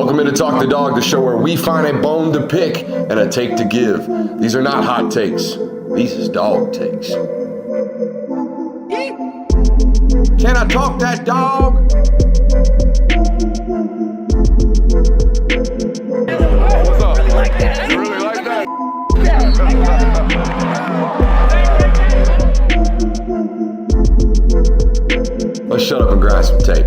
Welcome into Talk the Dog, the show where we find a bone to pick and a take to give. These are not hot takes. These is dog takes. Can I talk that dog? What's up? You like that? You really like that? Let's shut up and grind some tape.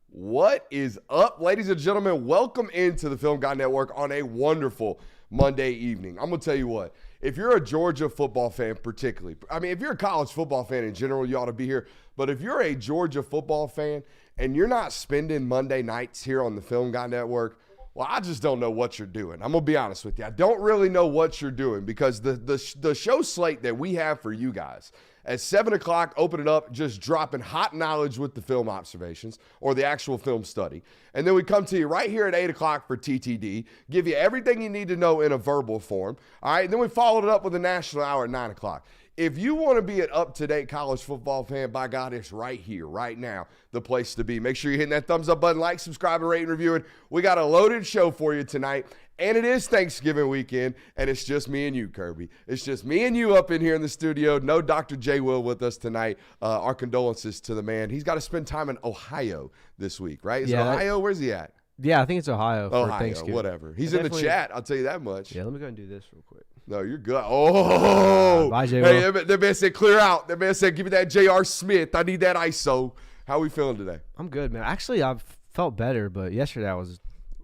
What is up, ladies and gentlemen? Welcome into the Film Guy Network on a wonderful Monday evening. I'm going to tell you what, if you're a Georgia football fan particularly, I mean, if you're a college football fan in general, you ought to be here. But if you're a Georgia football fan and you're not spending Monday nights here on the Film Guy Network, well, I just don't know what you're doing. I'm going to be honest with you. I don't really know what you're doing because the show slate that we have for you guys at 7 o'clock, open it up, just dropping hot knowledge with the film observations or the actual film study. And then we come to you right here at 8 o'clock for TTD, give you everything you need to know in a verbal form. All right, and then we followed it up with a national hour at 9 o'clock. If you want to be an up-to-date college football fan, by God, it's right here, right now, the place to be. Make sure you're hitting that thumbs up button, like, subscribe, and rate and review it. We got a loaded show for you tonight. And it is Thanksgiving weekend, and it's just me and you, Kirby. It's just me and you up in here in the studio. No Dr. J. Will with us tonight. Our condolences to the man. He's got to spend time in Ohio this week, right? Is it Ohio? Where's he at? Yeah, I think it's Ohio for Thanksgiving. Whatever. He's in the chat. I'll tell you that much. Yeah, let me go and do this real quick. No, you're good. Oh. Bye, J. Will. Hey, that man said clear out. That man said give me that J.R. Smith. I need that ISO. How we feeling today? I'm good, man. Actually, I've felt better, but yesterday I was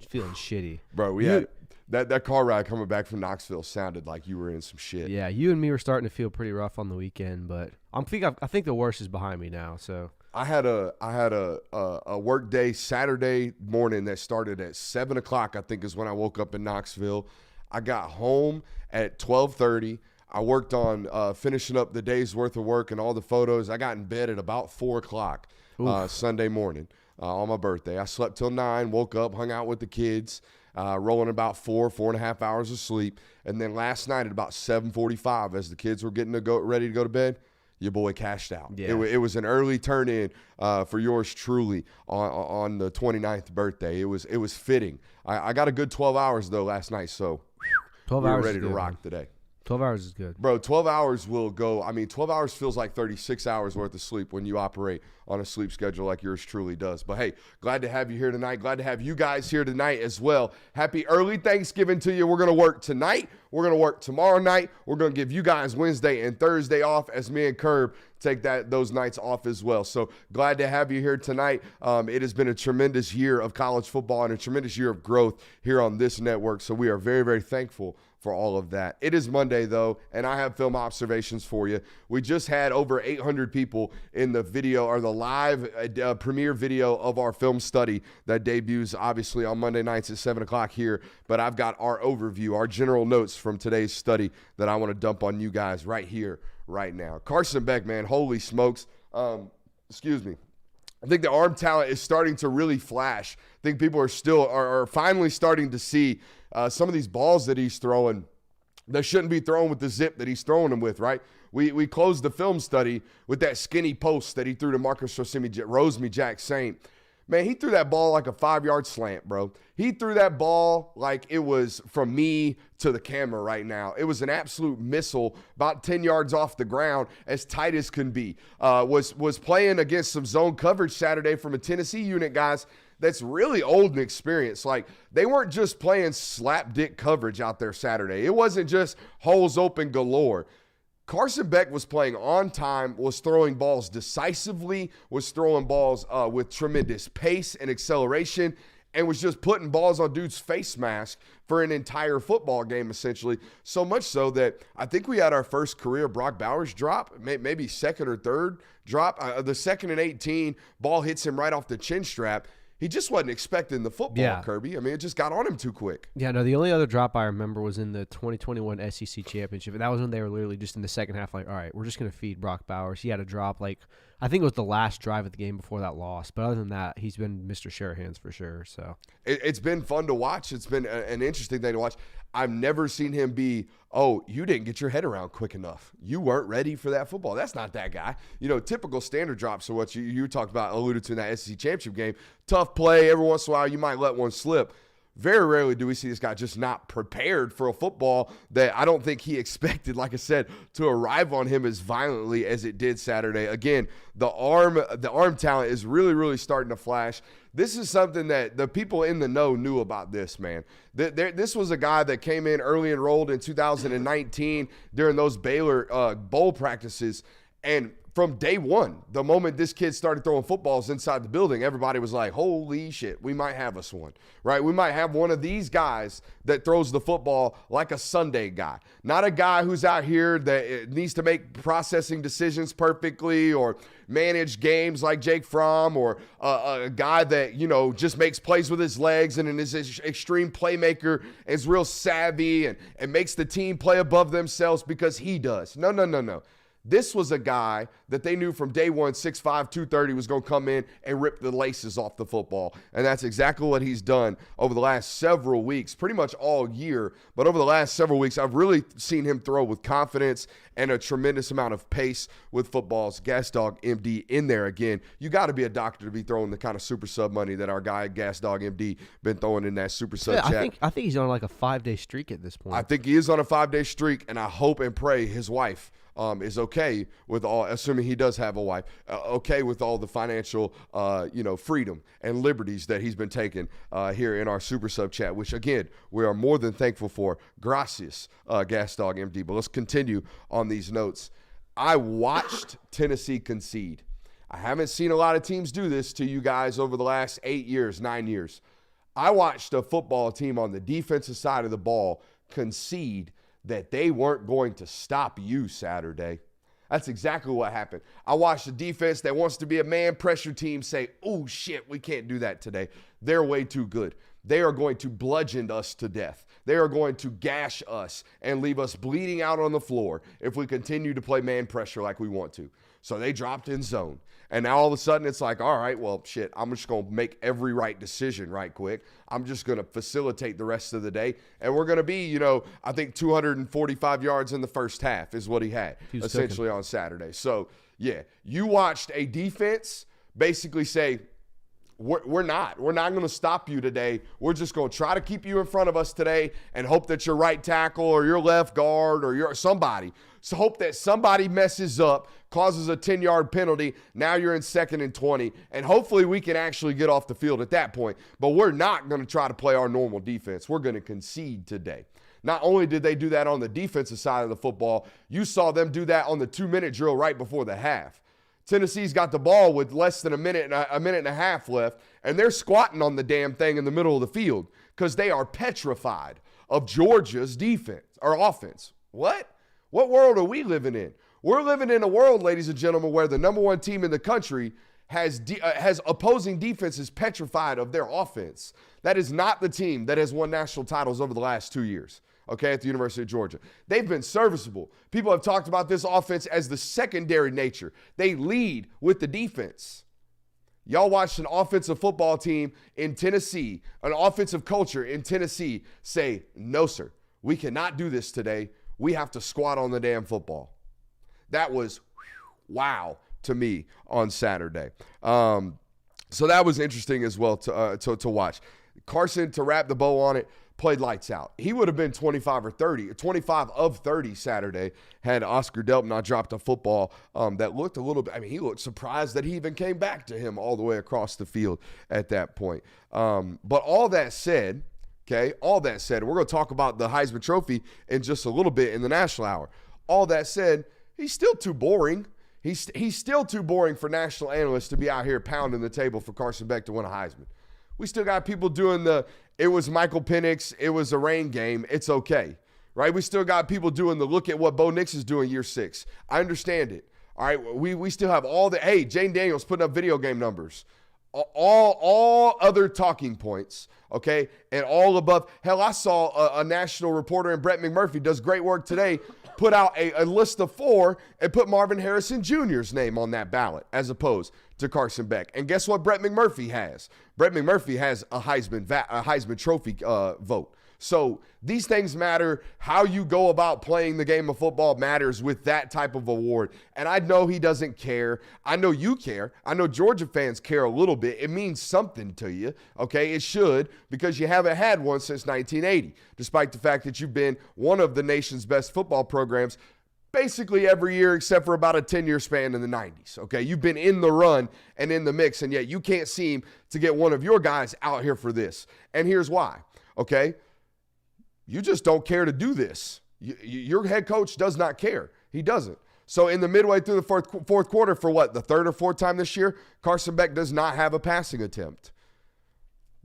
feeling shitty. Bro, we had that car ride coming back from Knoxville sounded like you were in some shit. Yeah, you and me were starting to feel pretty rough on the weekend, but I think the worst is behind me now. So I had a work day Saturday morning that started at 7 o'clock. I think is when I woke up in Knoxville. I got home at 12:30. I worked on finishing up the day's worth of work and all the photos. I got in bed at about 4 o'clock Sunday morning on my birthday. I slept till 9, woke up, hung out with the kids. Rolling about 4.5 hours of sleep. And then last night at about 7:45, as the kids were getting ready to go to bed, your boy cashed out. Yeah. It was an early turn-in for yours truly on the 29th birthday. It was fitting. I got a good 12 hours, though, last night, so 12 we were hours ready is to good, rock man. today. 12 hours is good. Bro, 12 hours will go. I mean, 12 hours feels like 36 hours worth of sleep when you operate on a sleep schedule like yours truly does. But, hey, glad to have you here tonight. Glad to have you guys here tonight as well. Happy early Thanksgiving to you. We're going to work tonight. We're going to work tomorrow night. We're going to give you guys Wednesday and Thursday off as me and Kirby take those nights off as well. So glad to have you here tonight. It has been a tremendous year of college football and a tremendous year of growth here on this network. So we are very, very thankful for all of that. It is Monday, though, and I have film observations for you. We just had over 800 people in the video or the live premiere video of our film study that debuts, obviously, on Monday nights at 7 o'clock here. But I've got our overview, our general notes from today's study that I want to dump on you guys right here, right now. Carson Beck, man, holy smokes. Excuse me. I think the arm talent is starting to really flash. I think people are finally starting to see some of these balls that he's throwing that shouldn't be thrown with the zip that he's throwing them with, right? We closed the film study with that skinny post that he threw to Marcus Rosemy Jack Saint. Man, he threw that ball like a 5-yard slant, bro. He threw that ball like it was from me to the camera right now. It was an absolute missile about 10 yards off the ground, as tight as can be. Was playing against some zone coverage Saturday from a Tennessee unit, guys, that's really old and experienced. Like, they weren't just playing slap-dick coverage out there Saturday. It wasn't just holes open galore. Carson Beck was playing on time, was throwing balls decisively, was throwing balls with tremendous pace and acceleration, and was just putting balls on dude's face mask for an entire football game, essentially. So much so that I think we had our first career Brock Bowers drop, maybe second or third drop. The second and 18, ball hits him right off the chin strap. He just wasn't expecting the football, Kirby. I mean, it just got on him too quick. Yeah, no, the only other drop I remember was in the 2021 SEC Championship, and that was when they were literally just in the second half like, all right, we're just going to feed Brock Bowers. He had a drop like, I think it was the last drive of the game before that loss. But other than that, he's been Mr. Shanahan's for sure. So it's been fun to watch. It's been an interesting thing to watch. I've never seen him be, oh, you didn't get your head around quick enough. You weren't ready for that football. That's not that guy. Typical standard drops are what you talked about, alluded to in that SEC championship game. Tough play. Every once in a while, you might let one slip. Very rarely do we see this guy just not prepared for a football that I don't think he expected, like I said, to arrive on him as violently as it did Saturday. Again, the arm talent is really, really starting to flash. This is something that the people in the know knew about this, man. This was a guy that came in early enrolled in 2019 during those Baylor bowl practices, and from day one, the moment this kid started throwing footballs inside the building, everybody was like, holy shit, we might have us one, right? We might have one of these guys that throws the football like a Sunday guy. Not a guy who's out here that needs to make processing decisions perfectly or manage games like Jake Fromm, or a guy that, just makes plays with his legs and is an extreme playmaker and is real savvy and makes the team play above themselves because he does. No. This was a guy that they knew from day one, 6'5", 230, was going to come in and rip the laces off the football. And that's exactly what he's done over the last several weeks, pretty much all year. But over the last several weeks, I've really seen him throw with confidence and a tremendous amount of pace with footballs. Gas Dog MD in there again. You got to be a doctor to be throwing the kind of super sub money that our guy Gas Dog MD been throwing in that super sub chat. I think he's on like a 5-day streak at this point. I think he is on a 5-day streak, and I hope and pray his wife is okay with all, assuming he does have a wife, okay with all the financial, freedom and liberties that he's been taking here in our super sub chat, which again, we are more than thankful for. Gracias, Gas Dog MD. But let's continue on these notes. I watched Tennessee concede. I haven't seen a lot of teams do this to you guys over the last 8 years, 9 years. I watched a football team on the defensive side of the ball concede that they weren't going to stop you Saturday. That's exactly what happened. I watched a defense that wants to be a man pressure team say, oh, shit, we can't do that today. They're way too good. They are going to bludgeon us to death. They are going to gash us and leave us bleeding out on the floor if we continue to play man pressure like we want to. So they dropped in zone. And now all of a sudden it's like, all right, well, shit, I'm just going to make every right decision right quick. I'm just going to facilitate the rest of the day. And we're going to be, I think 245 yards in the first half is what he had essentially on Saturday. So, yeah, you watched a defense basically say, we're not going to stop you today. We're just going to try to keep you in front of us today and hope that your right tackle or your left guard or your somebody. So hope that somebody messes up, causes a 10-yard penalty. Now you're in 2nd and 20, and hopefully we can actually get off the field at that point. But we're not going to try to play our normal defense. We're going to concede today. Not only did they do that on the defensive side of the football, you saw them do that on the 2-minute drill right before the half. Tennessee's got the ball with less than a minute and a half left, and they're squatting on the damn thing in the middle of the field because they are petrified of Georgia's defense or offense. What? What world are we living in? We're living in a world, ladies and gentlemen, where the number one team in the country has opposing defenses petrified of their offense. That is not the team that has won national titles over the last 2 years, okay, at the University of Georgia. They've been serviceable. People have talked about this offense as the secondary nature. They lead with the defense. Y'all watched an offensive football team in Tennessee, an offensive culture in Tennessee say, no, sir, we cannot do this today. We have to squat on the damn football. That was wow to me on Saturday. So that was interesting as well to watch. Carson, to wrap the bow on it, played lights out. He would have been 25 of 30 Saturday had Oscar Delp not dropped a football that looked a little bit, he looked surprised that he even came back to him all the way across the field at that point. But all that said, we're going to talk about the Heisman Trophy in just a little bit in the National Hour. All that said, he's still too boring. He's still too boring for national analysts to be out here pounding the table for Carson Beck to win a Heisman. We still got people doing it was Michael Penix, it was a rain game, it's okay, right? We still got people doing look at what Bo Nix is doing year 6. I understand it, all right? We still have Jane Daniels putting up video game numbers. All other talking points, and all above. Hell, I saw a national reporter, and Brett McMurphy does great work today, put out a list of 4 and put Marvin Harrison Jr.'s name on that ballot as opposed to Carson Beck. And guess what Brett McMurphy has? Brett McMurphy has a Heisman Trophy vote. So these things matter. How you go about playing the game of football matters with that type of award. And I know he doesn't care. I know you care. I know Georgia fans care a little bit. It means something to you, okay? It should, because you haven't had one since 1980, despite the fact that you've been one of the nation's best football programs basically every year except for about a 10-year span in the 90s, okay? You've been in the run and in the mix, and yet you can't seem to get one of your guys out here for this. And here's why, okay? You just don't care to do this. Your head coach does not care. He doesn't. So in the midway through the fourth quarter, for what, the third or fourth time this year, Carson Beck does not have a passing attempt.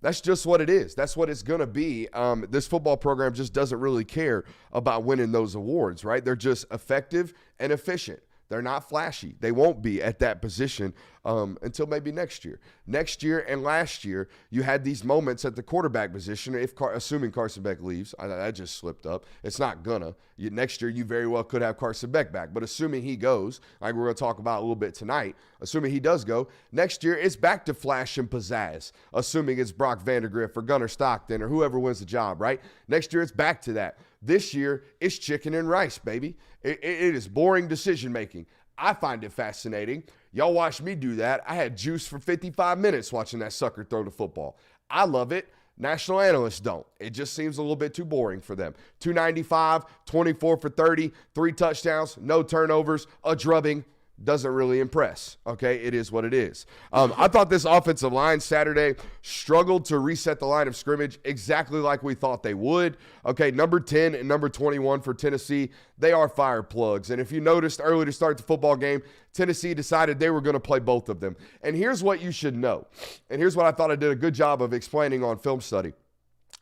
That's just what it is. That's what it's going to be. This football program just doesn't really care about winning those awards, right? They're just effective and efficient. They're not flashy. They won't be at that position until maybe next year. Next year and last year, you had these moments at the quarterback position, assuming Carson Beck leaves. I just slipped up. It's not gonna. Next year, you very well could have Carson Beck back. But assuming he goes, like we're going to talk about a little bit tonight, assuming he does go, next year it's back to flash and pizzazz, assuming it's Brock Vandagriff or Gunnar Stockton or whoever wins the job, right? Next year it's back to that. This year, it's chicken and rice, baby. It is boring decision-making. I find it fascinating. Y'all watch me do that. I had juice for 55 minutes watching that sucker throw the football. I love it. National analysts don't. It just seems a little bit too boring for them. 295, 24 for 30, 3 touchdowns, no turnovers, a drubbing. Doesn't really impress, okay? It is what it is. I thought this offensive line Saturday struggled to reset the line of scrimmage exactly like we thought they would. Okay, number 10 and number 21 for Tennessee, they are fire plugs. And if you noticed early to start the football game, Tennessee decided they were going to play both of them. And here's what you should know. And here's what I thought I did a good job of explaining on film study.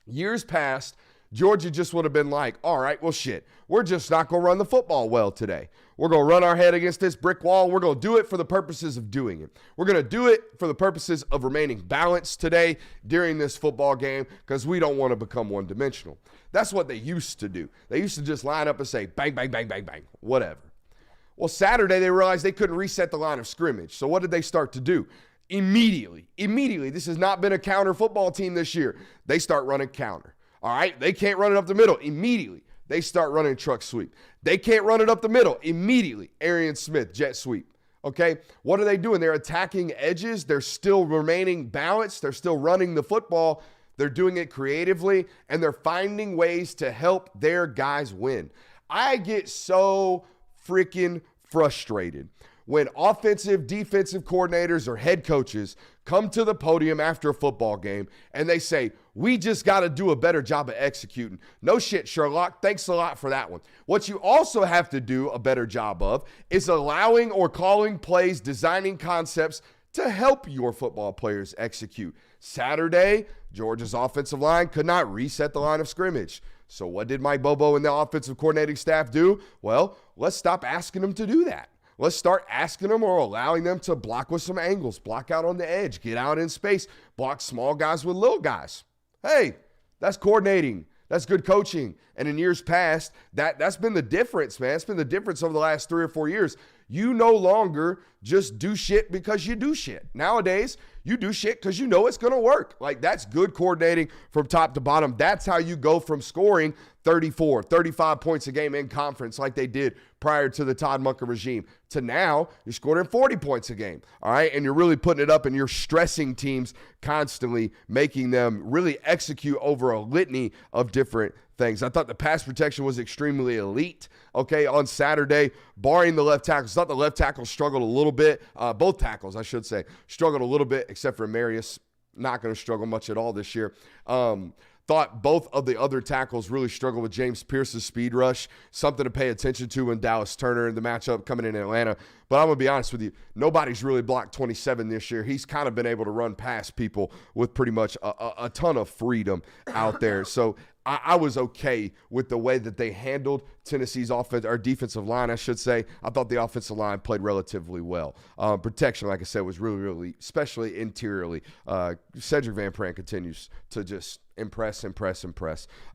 Years past, Georgia just would have been like, all right, well, shit, we're just not going to run the football well today. We're going to run our head against this brick wall. We're going to do it for the purposes of doing it. We're going to do it for the purposes of remaining balanced today during this football game because we don't want to become one-dimensional. That's what they used to do. They used to just line up and say, bang, bang, bang, bang, bang, whatever. Well, Saturday they realized they couldn't reset the line of scrimmage. So what did they start to do? Immediately, this has not been a counter football team this year. They start running counter. All right, they can't run it up the middle. Immediately, they start running truck sweep. They can't run it up the middle. Immediately, Arian Smith, jet sweep. Okay, what are they doing? They're attacking edges. They're still remaining balanced. They're still running the football. They're doing it creatively, and they're finding ways to help their guys win. I get so freaking frustrated when offensive, defensive coordinators or head coaches come to the podium after a football game and they say, we just got to do a better job of executing. No shit, Sherlock. Thanks a lot for that one. What you also have to do a better job of is allowing or calling plays, designing concepts to help your football players execute. Saturday, Georgia's offensive line could not reset the line of scrimmage. So what did Mike Bobo and the offensive coordinating staff do? Well, let's stop asking them to do that. Let's start asking them or allowing them to block with some angles, block out on the edge, get out in space, block small guys with little guys. Hey, that's coordinating. That's good coaching. And in years past, that's been the difference, man. It's been the difference over the last 3 or 4 years. You no longer just do shit because you do shit. Nowadays, you do shit because you know it's going to work. Like, that's good coordinating from top to bottom. That's how you go from scoring 34, 35 points a game in conference like they did prior to the Todd Monken regime to now you're scoring 40 points a game, all right? And you're really putting it up and you're stressing teams constantly, making them really execute over a litany of different things. I thought the pass protection was extremely elite, okay, on Saturday, barring the left tackles. I thought the left tackle struggled a little bit. Both tackles, I should say, struggled a little bit, except for Marius. Not going to struggle much at all this year. Thought both of the other tackles really struggled with James Pierce's speed rush, something to pay attention to in Dallas Turner in the matchup coming in Atlanta. But I'm going to be honest with you, nobody's really blocked 27 this year. He's kind of been able to run past people with pretty much a ton of freedom out there. So I was okay with the way that they handled Tennessee's offense, or defensive line, I should say. I thought the offensive line played relatively well. Protection, like I said, was really, really, especially interiorly. Cedric Van Pran continues to just impress.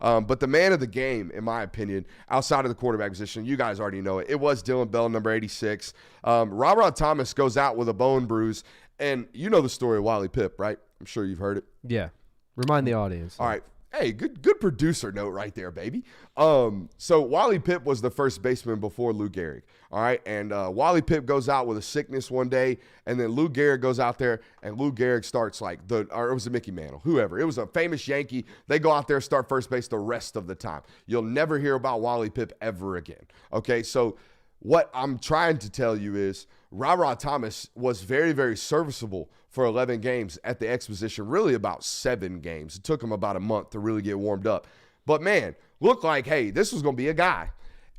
But the man of the game, in my opinion, outside of the quarterback position, you guys already know it. It was Dylan Bell, number 86. Ra Thomas goes out with a bone bruise. And you know the story of Wally Pipp, right? I'm sure you've heard it. Yeah. Remind the audience. All right. Hey, good producer note right there, baby. So Wally Pipp was the first baseman before Lou Gehrig, all right? And Wally Pipp goes out with a sickness one day, and then Lou Gehrig goes out there, and Lou Gehrig starts or it was a Mickey Mantle, whoever. It was a famous Yankee. They go out there, start first base the rest of the time. You'll never hear about Wally Pipp ever again, okay? So what I'm trying to tell you is Ra Thomas was very, very serviceable for 11 games at the X position, really about 7 games. It took him about a month to really get warmed up. But, man, looked like, hey, this was going to be a guy.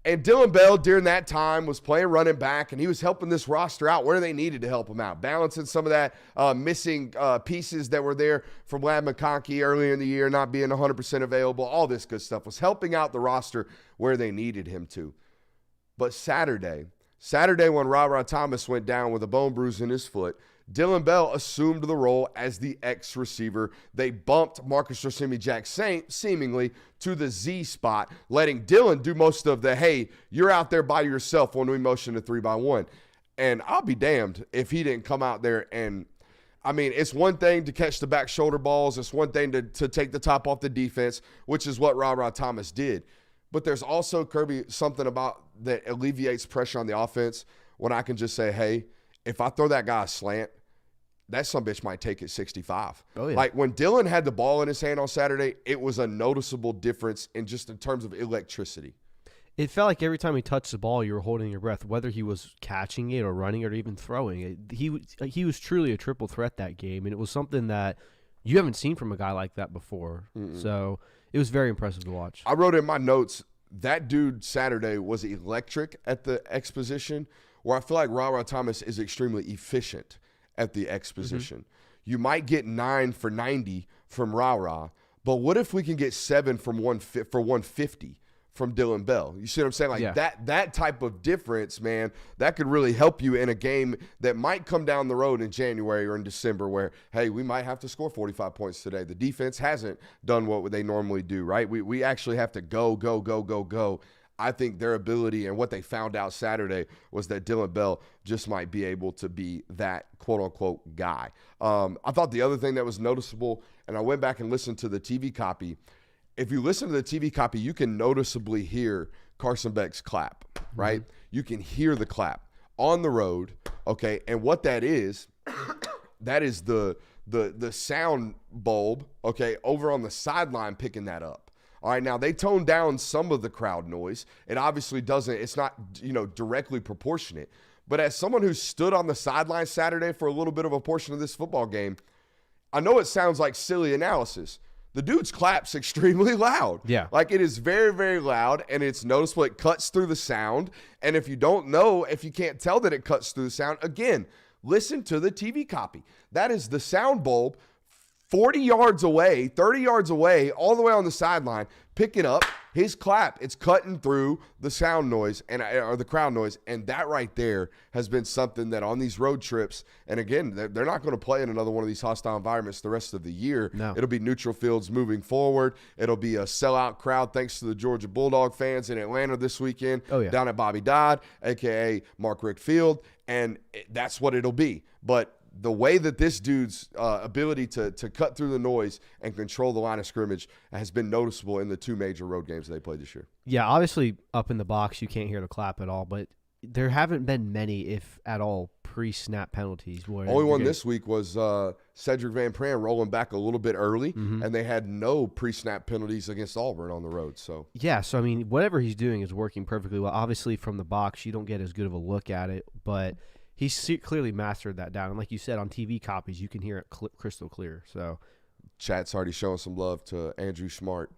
And Dylan Bell, during that time, was playing running back, and he was helping this roster out where they needed to help him out, balancing some of that missing pieces that were there from Lad McConkey earlier in the year, not being 100% available, all this good stuff. Was helping out the roster where they needed him to. But Saturday when Ra Thomas went down with a bone bruise in his foot, Dylan Bell assumed the role as the X receiver. They bumped Marcus Rosemi-Jack seemingly to the Z spot, letting Dylan do most of the, hey, you're out there by yourself when we motion to 3-by-1. And I'll be damned if he didn't come out there and, I mean, it's one thing to catch the back shoulder balls. It's one thing to take the top off the defense, which is what Ra Thomas did. But there's also, Kirby, something about that alleviates pressure on the offense when I can just say, hey, if I throw that guy a slant, that sumbitch might take it 65. Oh, yeah. Like when Dylan had the ball in his hand on Saturday, it was a noticeable difference in terms of electricity. It felt like every time he touched the ball, you were holding your breath, whether he was catching it or running it or even throwing it. He was truly a triple threat that game, and it was something that you haven't seen from a guy like that before. So it was very impressive to watch. I wrote in my notes, that dude Saturday was electric at the X position, where I feel like Ra Thomas is extremely efficient at the X position. You might get 9 for 90 from Ra, but what if we can get 7 for 150 from Dylan Bell? You see what I'm saying? Like that type of difference, man, that could really help you in a game that might come down the road in January or in December where, hey, we might have to score 45 points today. The defense hasn't done what they normally do, right? We actually have to go. I think their ability and what they found out Saturday was that Dylan Bell just might be able to be that quote-unquote guy. I thought the other thing that was noticeable, and I went back and listened to the TV copy. If you listen to the TV copy, you can noticeably hear Carson Beck's clap, right? You can hear the clap on the road, okay? And what that is the sound bulb, okay, over on the sideline picking that up. All right, now they toned down some of the crowd noise. It obviously doesn't, it's not, directly proportionate. But as someone who stood on the sideline Saturday for a little bit of a portion of this football game, I know it sounds like silly analysis. The dude's clap's extremely loud. Yeah. Like it is very, very loud, and it's noticeable. It cuts through the sound. And if you can't tell that it cuts through the sound, again, listen to the TV copy. That is the sound bulb 40 yards away, 30 yards away, all the way on the sideline, picking up his clap. It's cutting through the sound noise or the crowd noise. And that right there has been something that on these road trips, and again, they're not going to play in another one of these hostile environments the rest of the year. No. It'll be neutral fields moving forward. It'll be a sellout crowd thanks to the Georgia Bulldog fans in Atlanta this weekend down at Bobby Dodd, a.k.a. Mark Richt Field. And that's what it'll be. But the way that this dude's ability to cut through the noise and control the line of scrimmage has been noticeable in the 2 major road games they played this year. Yeah, obviously up in the box you can't hear the clap at all, but there haven't been many, if at all, pre-snap penalties. Only one this week was Cedric Van Pran rolling back a little bit early, and they had no pre-snap penalties against Auburn on the road. So I mean, whatever he's doing is working perfectly well. Obviously from the box you don't get as good of a look at it, but he's clearly mastered that down. And like you said, on TV copies, you can hear it crystal clear. So, chat's already showing some love to Andrew Smart.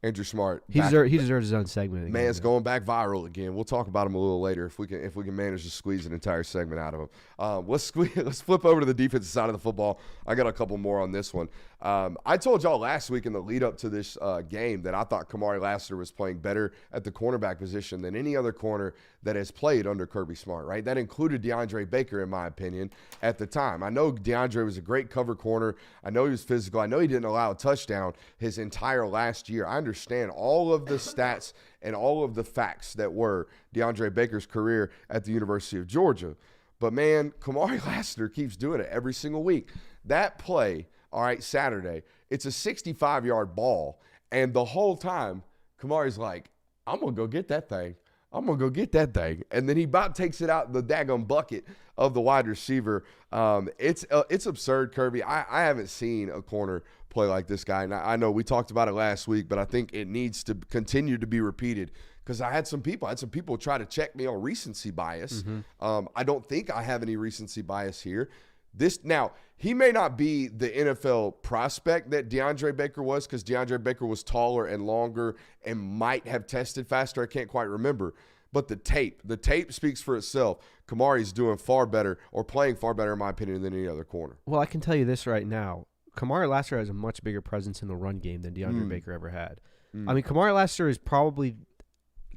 Andrew Smart. He deserves his own segment again. Man's going back viral again. We'll talk about him a little later if we can manage to squeeze an entire segment out of him. Let's flip over to the defensive side of the football. I got a couple more on this one. I told y'all last week in the lead up to this game that I thought Kamari Lassiter was playing better at the cornerback position than any other corner that has played under Kirby Smart, right? That included DeAndre Baker, in my opinion, at the time. I know DeAndre was a great cover corner. I know he was physical. I know he didn't allow a touchdown his entire last year. I understand all of the stats and all of the facts that were DeAndre Baker's career at the University of Georgia. But, man, Kamari Lassiter keeps doing it every single week. That play, all right, Saturday, it's a 65-yard ball, and the whole time Kamari's like, I'm going to go get that thing. I'm going to go get that thing. And then he about takes it out the daggone bucket of the wide receiver. It's absurd, Kirby. I haven't seen a corner play like this guy. And I know we talked about it last week, but I think it needs to continue to be repeated because I had some people try to check me on recency bias. I don't think I have any recency bias here. Now, he may not be the NFL prospect that DeAndre Baker was because DeAndre Baker was taller and longer and might have tested faster. I can't quite remember. But the tape speaks for itself. Kamari's doing far better or playing far better, in my opinion, than any other corner. Well, I can tell you this right now. Kamari Lassiter has a much bigger presence in the run game than DeAndre Baker ever had. I mean, Kamari Lassiter is probably,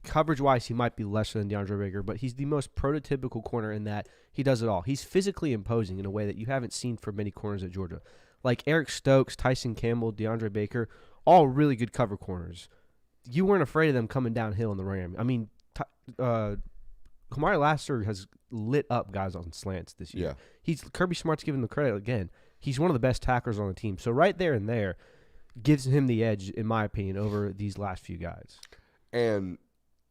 coverage-wise, he might be lesser than DeAndre Baker, but he's the most prototypical corner in that he does it all. He's physically imposing in a way that you haven't seen from many corners at Georgia. Like Eric Stokes, Tyson Campbell, DeAndre Baker, all really good cover corners. You weren't afraid of them coming downhill in the ram. I mean, Kamari Lassiter has lit up guys on slants this year. Yeah. Kirby Smart's giving him the credit again. He's one of the best tacklers on the team. So right there and there gives him the edge, in my opinion, over these last few guys. And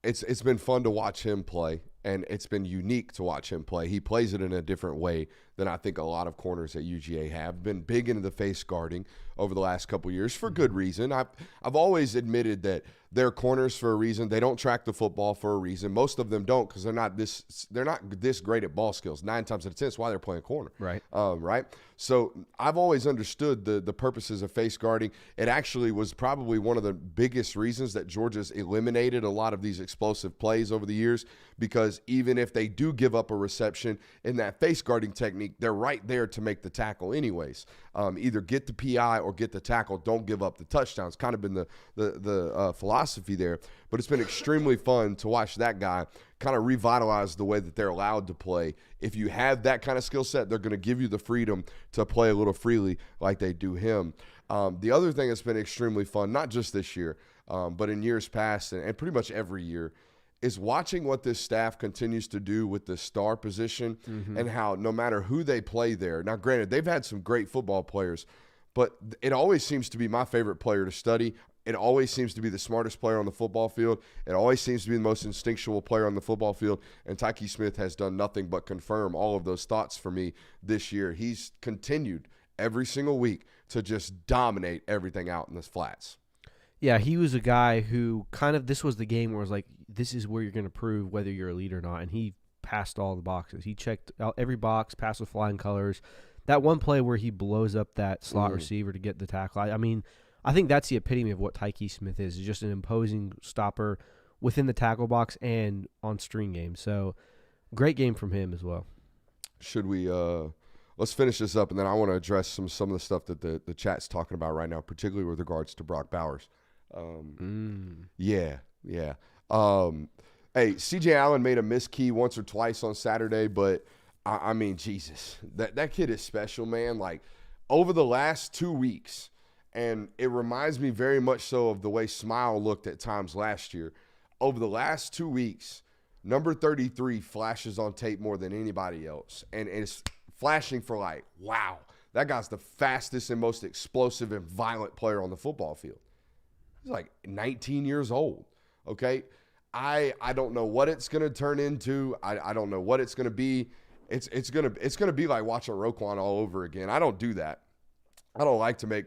it's been fun to watch him play, and it's been unique to watch him play. He plays it in a different way than I think a lot of corners at UGA have. Been big into the face guarding over the last couple of years for good reason. I've always admitted that they're corners for a reason. They don't track the football for a reason. Most of them don't because they're not this great at ball skills. 9 times out of 10, that's why they're playing corner. Right. Right. So I've always understood the purposes of face guarding. It actually was probably one of the biggest reasons that Georgia's eliminated a lot of these explosive plays over the years because even if they do give up a reception in that face guarding technique, they're right there to make the tackle anyways. Either get the PI or get the tackle. Don't give up the touchdowns. Kind of been the philosophy there. But it's been extremely fun to watch that guy kind of revitalize the way that they're allowed to play. If you have that kind of skill set, they're going to give you the freedom to play a little freely like they do him. The other thing that's been extremely fun, not just this year, but in years past and pretty much every year, is watching what this staff continues to do with the star position and how no matter who they play there. Now, granted, they've had some great football players, but it always seems to be my favorite player to study. It always seems to be the smartest player on the football field. It always seems to be the most instinctual player on the football field. And Tyke Smith has done nothing but confirm all of those thoughts for me this year. He's continued every single week to just dominate everything out in the flats. Yeah, he was a guy who this was the game where it was like, this is where you're going to prove whether you're a leader or not. And he passed all the boxes. He checked out every box, passed with flying colors. That one play where he blows up that slot receiver to get the tackle. I mean, I think that's the epitome of what Tyke Smith is just an imposing stopper within the tackle box and on string game. So, great game from him as well. Should we let's finish this up, and then I want to address some of the stuff that the chat's talking about right now, particularly with regards to Brock Bowers. Yeah. Hey, C.J. Allen made a missed key once or twice on Saturday, but, I mean, Jesus, that kid is special, man. Like, over the last 2 weeks, and it reminds me very much so of the way Smile looked at times last year. Over the last 2 weeks, number 33 flashes on tape more than anybody else, and it's flashing for like, wow, that guy's the fastest and most explosive and violent player on the football field. He's like 19 years old, okay? I don't know what it's going to turn into. I don't know what it's going to be. It's going to be like watching Roquan all over again. I don't do that. I don't like to make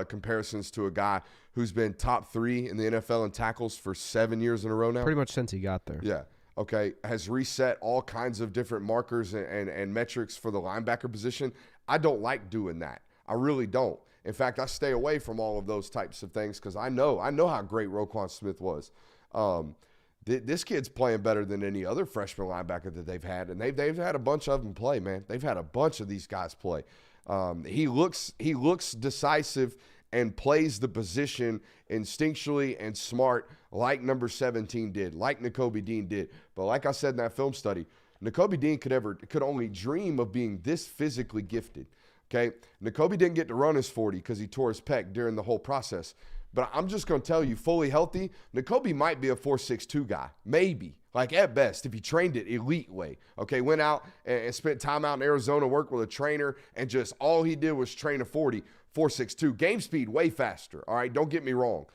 comparisons to a guy who's been top 3 in the NFL in tackles for 7 years in a row now. Pretty much since he got there. Yeah. Okay. Has reset all kinds of different markers and metrics for the linebacker position. I don't like doing that. I really don't. In fact, I stay away from all of those types of things because I know how great Roquan Smith was. This kid's playing better than any other freshman linebacker that they've had, and they've had a bunch of them play, man. They've had a bunch of these guys play. He looks decisive and plays the position instinctually and smart like number 17 did, like Nakobe Dean did. But like I said in that film study, Nakobe Dean could only dream of being this physically gifted. Okay, Nakobe didn't get to run his 40 because he tore his pec during the whole process. But I'm just going to tell you, fully healthy, Nakobe might be a 4.62 guy. Maybe. Like at best, if he trained it elite way. Okay, went out and spent time out in Arizona, worked with a trainer, and just all he did was train a 40, 4.62. Game speed way faster, all right? Don't get me wrong.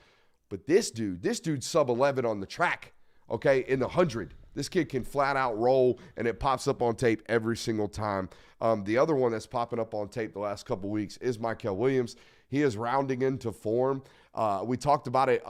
But this dude's sub 11 on the track, okay, in the 100. This kid can flat out roll, and it pops up on tape every single time. The other one that's popping up on tape the last couple weeks is Mykel Williams. He is rounding into form. We talked about it,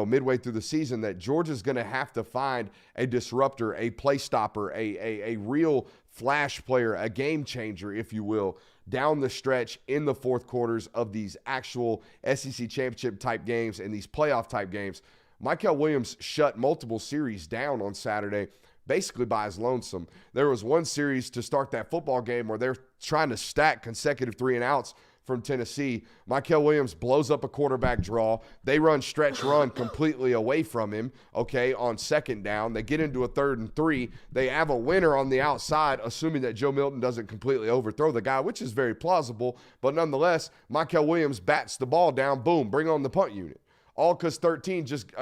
midway through the season that Georgia's going to have to find a disruptor, a play stopper, a real flash player, a game changer, if you will, down the stretch in the fourth quarters of these actual SEC championship type games and these playoff type games. Mykel Williams shut multiple series down on Saturday, basically by his lonesome. There was one series to start that football game where they're trying to stack consecutive 3-and-outs from Tennessee. Mykel Williams blows up a quarterback draw. They run stretch run completely away from him, okay, on second down. They get into a 3rd and 3. They have a winner on the outside, assuming that Joe Milton doesn't completely overthrow the guy, which is very plausible. But nonetheless, Mykel Williams bats the ball down. Boom, bring on the punt unit. All because 13 just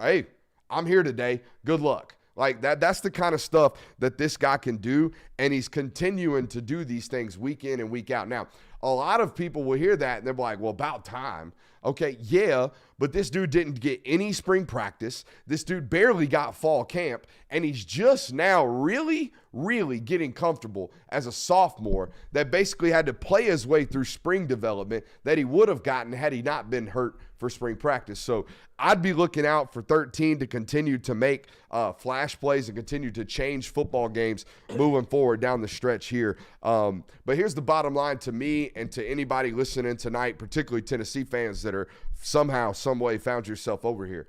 hey, I'm here today. Good luck. Like that's the kind of stuff that this guy can do, and he's continuing to do these things week in and week out. Now, a lot of people will hear that, and they're like, well, about time. Okay, yeah, but this dude didn't get any spring practice. This dude barely got fall camp, and he's just now really getting comfortable as a sophomore that basically had to play his way through spring development that he would have gotten had he not been hurt for spring practice. So I'd be looking out for 13 to continue to make flash plays and continue to change football games moving forward down the stretch here. But here's the bottom line to me and to anybody listening tonight, particularly Tennessee fans that are somehow, some way found yourself over here.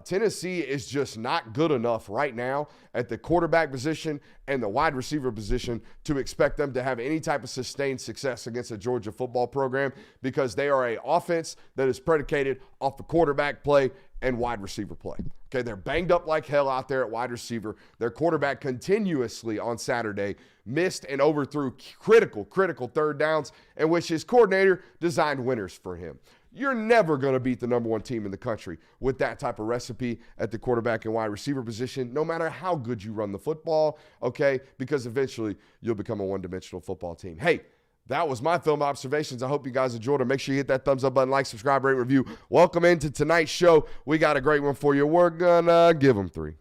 Tennessee is just not good enough right now at the quarterback position and the wide receiver position to expect them to have any type of sustained success against a Georgia football program because they are an offense that is predicated off the quarterback play and wide receiver play. Okay, they're banged up like hell out there at wide receiver. Their quarterback continuously on Saturday missed and overthrew critical 3rd downs in which his coordinator designed winners for him. You're never going to beat the number 1 team in the country with that type of recipe at the quarterback and wide receiver position, no matter how good you run the football, okay, because eventually you'll become a one-dimensional football team. Hey, that was my film observations. I hope you guys enjoyed it. Make sure you hit that thumbs up button, like, subscribe, rate, review. Welcome into tonight's show. We got a great one for you. We're going to give them 3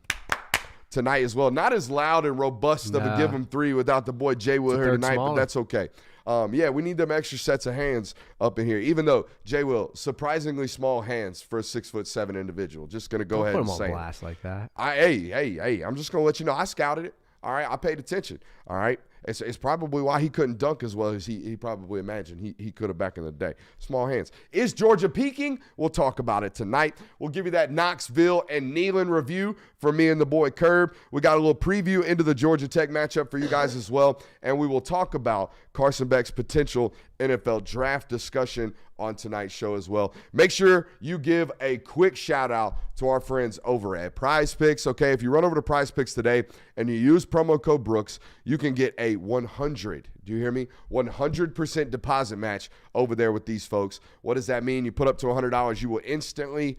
tonight as well. Not as loud and robust of a give them 3 without the boy Jay Will here tonight, but that's okay. Yeah, we need them extra sets of hands up in here, even though Jay Will, surprisingly small hands for a 6'7" individual. Just going to go ahead and say it. Put him on blast like that. Hey, I'm just going to let you know I scouted it. All right, I paid attention. All right. It's probably why he couldn't dunk as well as he probably imagined he could have back in the day. Small hands. Is Georgia peaking? We'll talk about it tonight. We'll give you that Knoxville and Neyland review for me and the boy Kirby. We got a little preview into the Georgia Tech matchup for you guys as well. And we will talk about Carson Beck's potential NFL draft discussion on tonight's show as well. Make sure you give a quick shout out to our friends over at Prize Picks. Okay, if you run over to Prize Picks today and you use promo code Brooks, you can get a 100, do you hear me? 100% deposit match over there with these folks. What does that mean? You put up to $100, you will instantly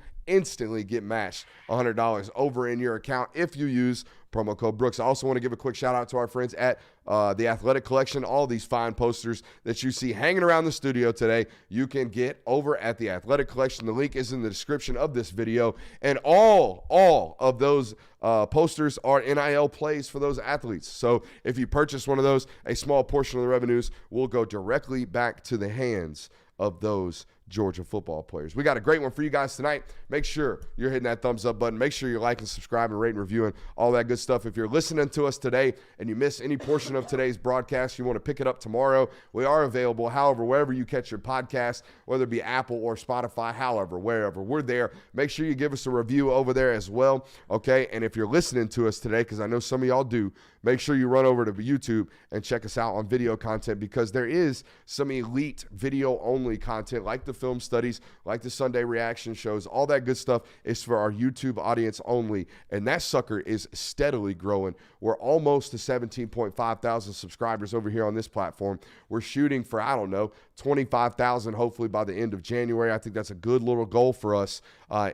get matched $100 over in your account if you use promo code Brooks. I also want to give a quick shout out to our friends at the Athletic Collection. All these fine posters that you see hanging around the studio today, you can get over at the Athletic Collection. The link is in the description of this video. And all of those posters are NIL plays for those athletes. So if you purchase one of those, a small portion of the revenues will go directly back to the hands of those Georgia football players. We got a great one for you guys tonight. Make sure you're hitting that thumbs up button. Make sure you're liking, subscribing, rating, reviewing, all that good stuff. If you're listening to us today and you miss any portion of today's broadcast, you want to pick it up tomorrow, we are available. However, wherever you catch your podcast, whether it be Apple or Spotify, however, wherever, we're there. Make sure you give us a review over there as well, okay? And if you're listening to us today, because I know some of y'all do, make sure you run over to YouTube and check us out on video content, because there is some elite video-only content like the film studies, like the Sunday reaction shows. All that good stuff is for our YouTube audience only, and that sucker is steadily growing. We're almost to 17.5 thousand subscribers over here on this platform. We're shooting for, 25,000 hopefully by the end of January. I think that's a good little goal for us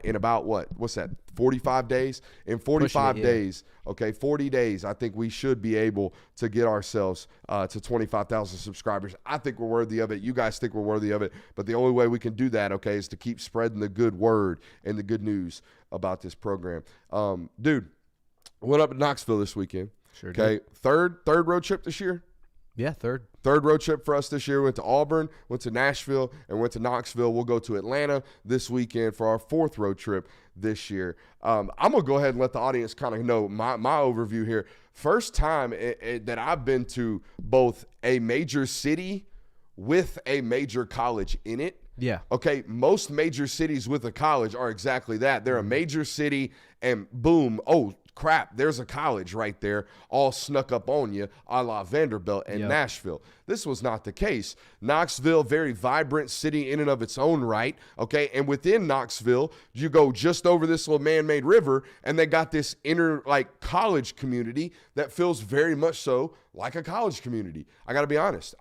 in about, what's that, 45 days? In 45 days, 40 days, I think we should be able to get ourselves to 25,000 subscribers. I think we're worthy of it. You guys think we're worthy of it. But the only way we can do that, is to keep spreading the good word and the good news about this program. Dude, went up to Knoxville this weekend. Sure did. Third road trip this year? Yeah, third road trip for us this year. Went to Auburn, went to Nashville, and went to Knoxville. We'll go to Atlanta this weekend for our fourth road trip this year. I'm going to go ahead and let the audience kind of know my overview here. First time that I've been to both a major city with a major college in it. Yeah. Okay, most major cities with a college are exactly that. They're a major city and boom, oh, crap, there's a college right there all snuck up on you, a la Vanderbilt and Nashville. This was not the case. Knoxville, very vibrant city in and of its own right, okay? And within Knoxville, you go just over this little man-made river, and they got this inner, college community that feels very much so like a college community. I got to be honest.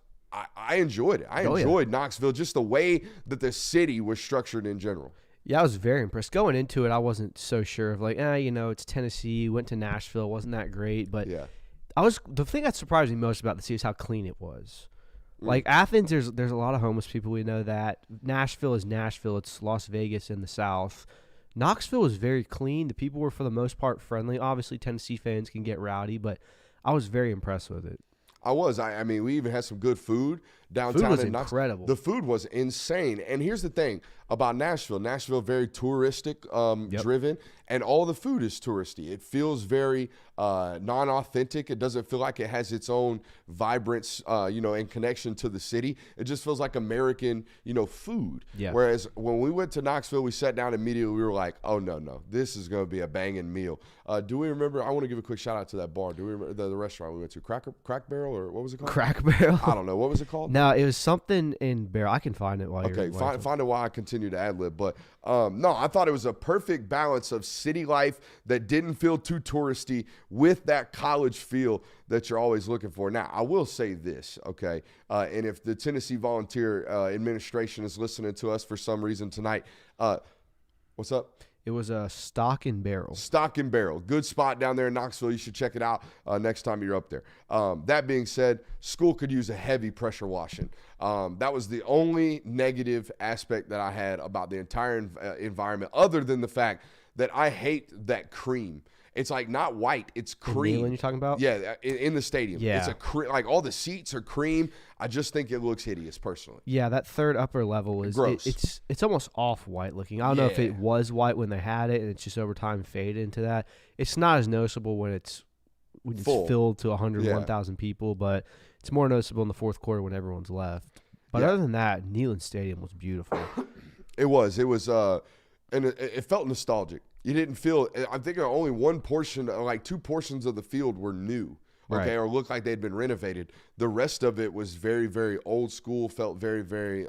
I enjoyed it. I enjoyed Knoxville, just the way that the city was structured in general. Yeah, I was very impressed. Going into it, I wasn't so sure of it's Tennessee. Went to Nashville, wasn't that great, but the thing that surprised me most about the city is how clean it was. Like Athens, there's a lot of homeless people. We know that. Nashville is Nashville. It's Las Vegas in the South. Knoxville was very clean. The people were for the most part friendly. Obviously, Tennessee fans can get rowdy, but I was very impressed with it. I mean, we even had some good food downtown. Food was in Knoxville. incredible. The food was insane. And here's the thing about Nashville. Nashville, very touristic driven, and all the food is touristy. It feels very non-authentic. It doesn't feel like it has its own vibrance, and connection to the city. It just feels like American, food. Yeah. Whereas when we went to Knoxville, we sat down immediately. We were like, oh, no, this is going to be a banging meal. Do we remember? I want to give a quick shout out to that bar. Do we remember the restaurant we went to? Crack Barrel, or what was it called? Crack Barrel? I don't know. What was it called? No, it was something in Barrel. I can find it while you're find it while I continue to ad-lib. But no, I thought it was a perfect balance of city life that didn't feel too touristy with that college feel that you're always looking for. Now, I will say this, okay? And if the Tennessee Volunteer Administration is listening to us for some reason tonight, what's up? It was a Stock and Barrel. Stock and Barrel. Good spot down there in Knoxville. You should check it out next time you're up there. That being said, school could use a heavy pressure washing. That was the only negative aspect that I had about the entire environment, other than the fact that I hate that cream. It's not white, it's cream. When you're talking about? Yeah, in the stadium. Yeah. It's all the seats are cream. I just think it looks hideous personally. Yeah, that third upper level is gross. It's almost off-white looking. I don't know if it was white when they had it and it's just over time faded into that. It's not as noticeable when it's filled to 101,000 people, but it's more noticeable in the fourth quarter when everyone's left. But other than that, Neyland Stadium was beautiful. It was, and it felt nostalgic. You didn't feel. I think only one portion, two portions of the field were new, okay, or looked like they'd been renovated. The rest of it was very, very old school. Felt very, very